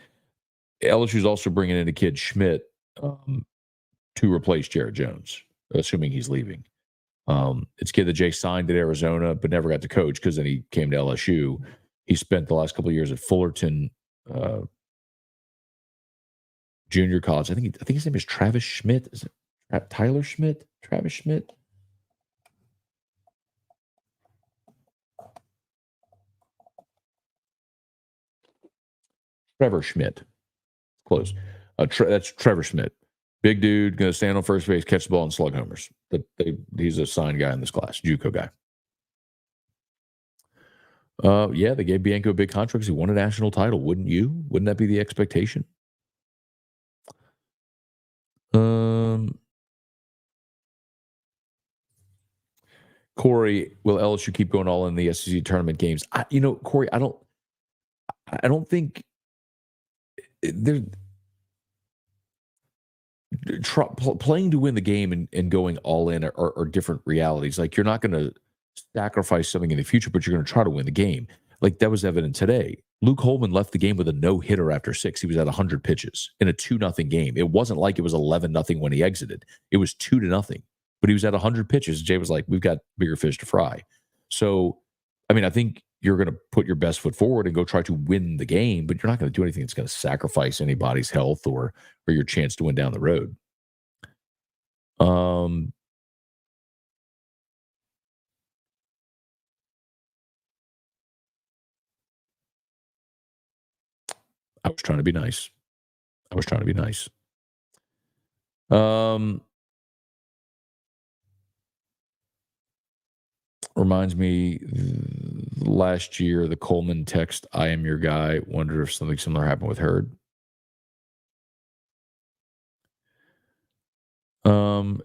LSU is also bringing in a kid, Schmidt, to replace Jared Jones, assuming he's leaving. It's a kid that Jay signed at Arizona, but never got to coach because then he came to LSU. He spent the last couple of years at Fullerton Junior College. I think his name is Travis Schmidt. Is it Tyler Schmidt? Travis Schmidt? Trevor Schmidt. Close. That's Trevor Schmidt. Big dude, going to stand on first base, catch the ball, and slug homers. He's a signed guy in this class, JUCO guy. Yeah, they gave Bianco a big contract because he won a national title. Wouldn't you? Wouldn't that be the expectation? Corey, will LSU keep going all in the SEC tournament games? Corey, I don't think there. playing to win the game and going all in are different realities. Like, you're not going to sacrifice something in the future, but you're going to try to win the game. Like, that was evident today. Luke Holman left the game with a no-hitter after 6. He was at 100 pitches in a 2-0 game. It wasn't like it was 11-0 when he exited. It was 2-0, but he was at 100 pitches. Jay was like, we've got bigger fish to fry. So, I mean, I think you're going to put your best foot forward and go try to win the game, but you're not going to do anything that's going to sacrifice anybody's health or your chance to win down the road. I was trying to be nice. Reminds me, last year, the Coleman text, I am your guy. Wonder if something similar happened with Herd.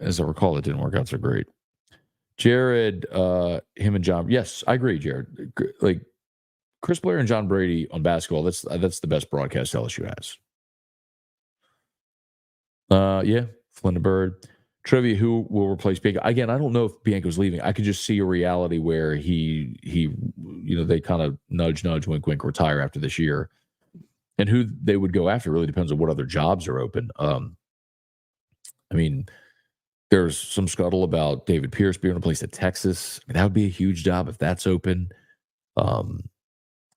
As I recall, it didn't work out so great. Jared, him and John. Yes, I agree, Jared. Like, Chris Blair and John Brady on basketball, that's the best broadcast LSU has. Yeah, Flynn Bird. Trivia, who will replace Bianco? Again, I don't know if Bianco's leaving. I could just see a reality where he they kind of nudge, wink, wink, retire after this year. And who they would go after really depends on what other jobs are open. I mean, there's some scuttle about David Pierce being replaced at Texas. I mean, that would be a huge job if that's open.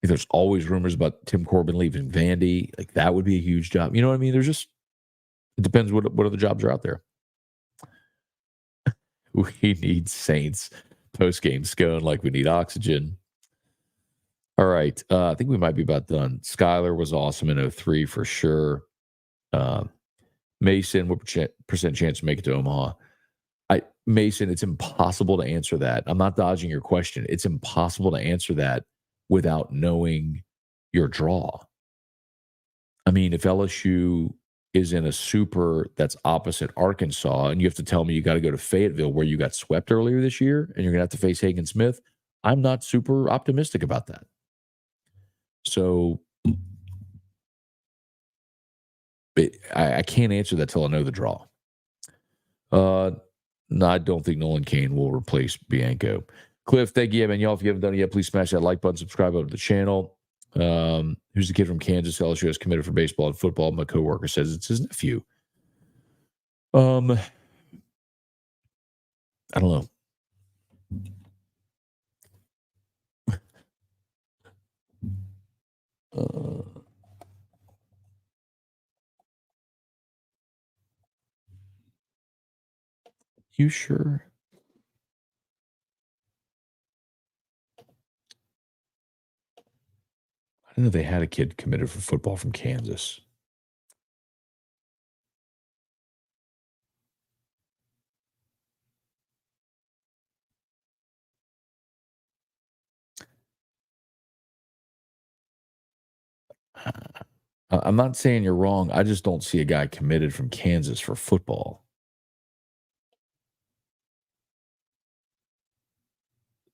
There's always rumors about Tim Corbin leaving Vandy. Like, that would be a huge job. You know what I mean? There's just, it depends what other jobs are out there. We need Saints post-game Scone like we need oxygen. All right. I think we might be about done. Skyler was awesome in 03 for sure. Mason, what percent chance to make it to Omaha? Mason, it's impossible to answer that. I'm not dodging your question. It's impossible to answer that without knowing your draw. I mean, if LSU is in a super that's opposite Arkansas, and you have to tell me you got to go to Fayetteville where you got swept earlier this year, and you're going to have to face Hagen Smith, I'm not super optimistic about that. So I can't answer that till I know the draw. No, I don't think Nolan Kane will replace Bianco. Cliff, thank you, man. Y'all, if you haven't done it yet, please smash that like button, subscribe up to the channel. Who's the kid from Kansas? LSU has committed for baseball and football. My coworker says it's his nephew. I don't know. You sure? I didn't know they had a kid committed for football from Kansas. I'm not saying you're wrong. I just don't see a guy committed from Kansas for football.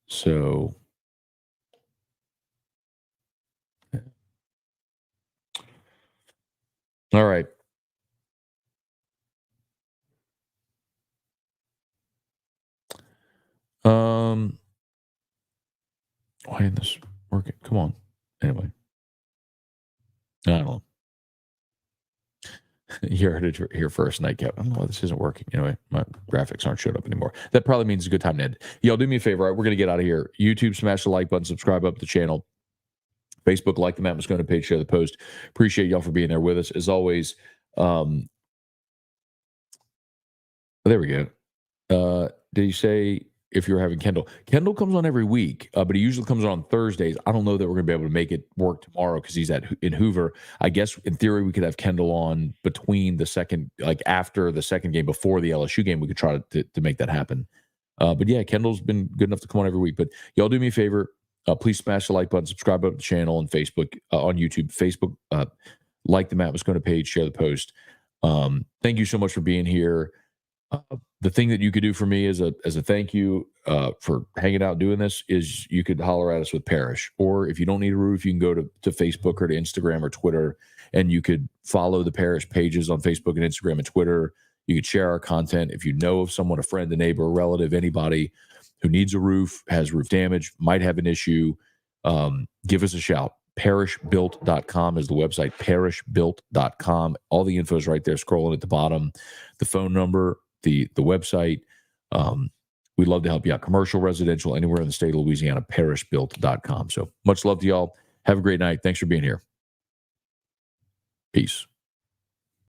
So, all right. Why isn't this working? Come on. Anyway. I don't know. You heard it here first, Nightcap. I don't know why this isn't working. Anyway, my graphics aren't showing up anymore. That probably means it's a good time to end. Y'all do me a favor. All right, we're going to get out of here. YouTube, smash the like button, subscribe up to the channel. Facebook, like the Matt Moscona page, share the post. Appreciate y'all for being there with us. As always, there we go. Did you say if you're having Kendall? Kendall comes on every week, but he usually comes on Thursdays. I don't know that we're going to be able to make it work tomorrow because he's in Hoover. I guess in theory we could have Kendall on between the second, like after the second game, before the LSU game. We could try to make that happen. But yeah, Kendall's been good enough to come on every week. But y'all do me a favor. Please smash the like button, subscribe up to the channel on Facebook, on YouTube, Facebook, like the Matt Moscona page, share the post. Thank you so much for being here. The thing that you could do for me as a thank you for hanging out and doing this is you could holler at us with Parrish. Or if you don't need a roof, you can go to Facebook or to Instagram or Twitter, and you could follow the Parrish pages on Facebook and Instagram and Twitter. You could share our content. If you know of someone, a friend, a neighbor, a relative, anybody who needs a roof, has roof damage, might have an issue, give us a shout. Parishbuilt.com is the website, parishbuilt.com. All the info is right there, scrolling at the bottom. The phone number, the website. We'd love to help you out. Commercial, residential, anywhere in the state of Louisiana, parishbuilt.com. So much love to y'all. Have a great night. Thanks for being here. Peace.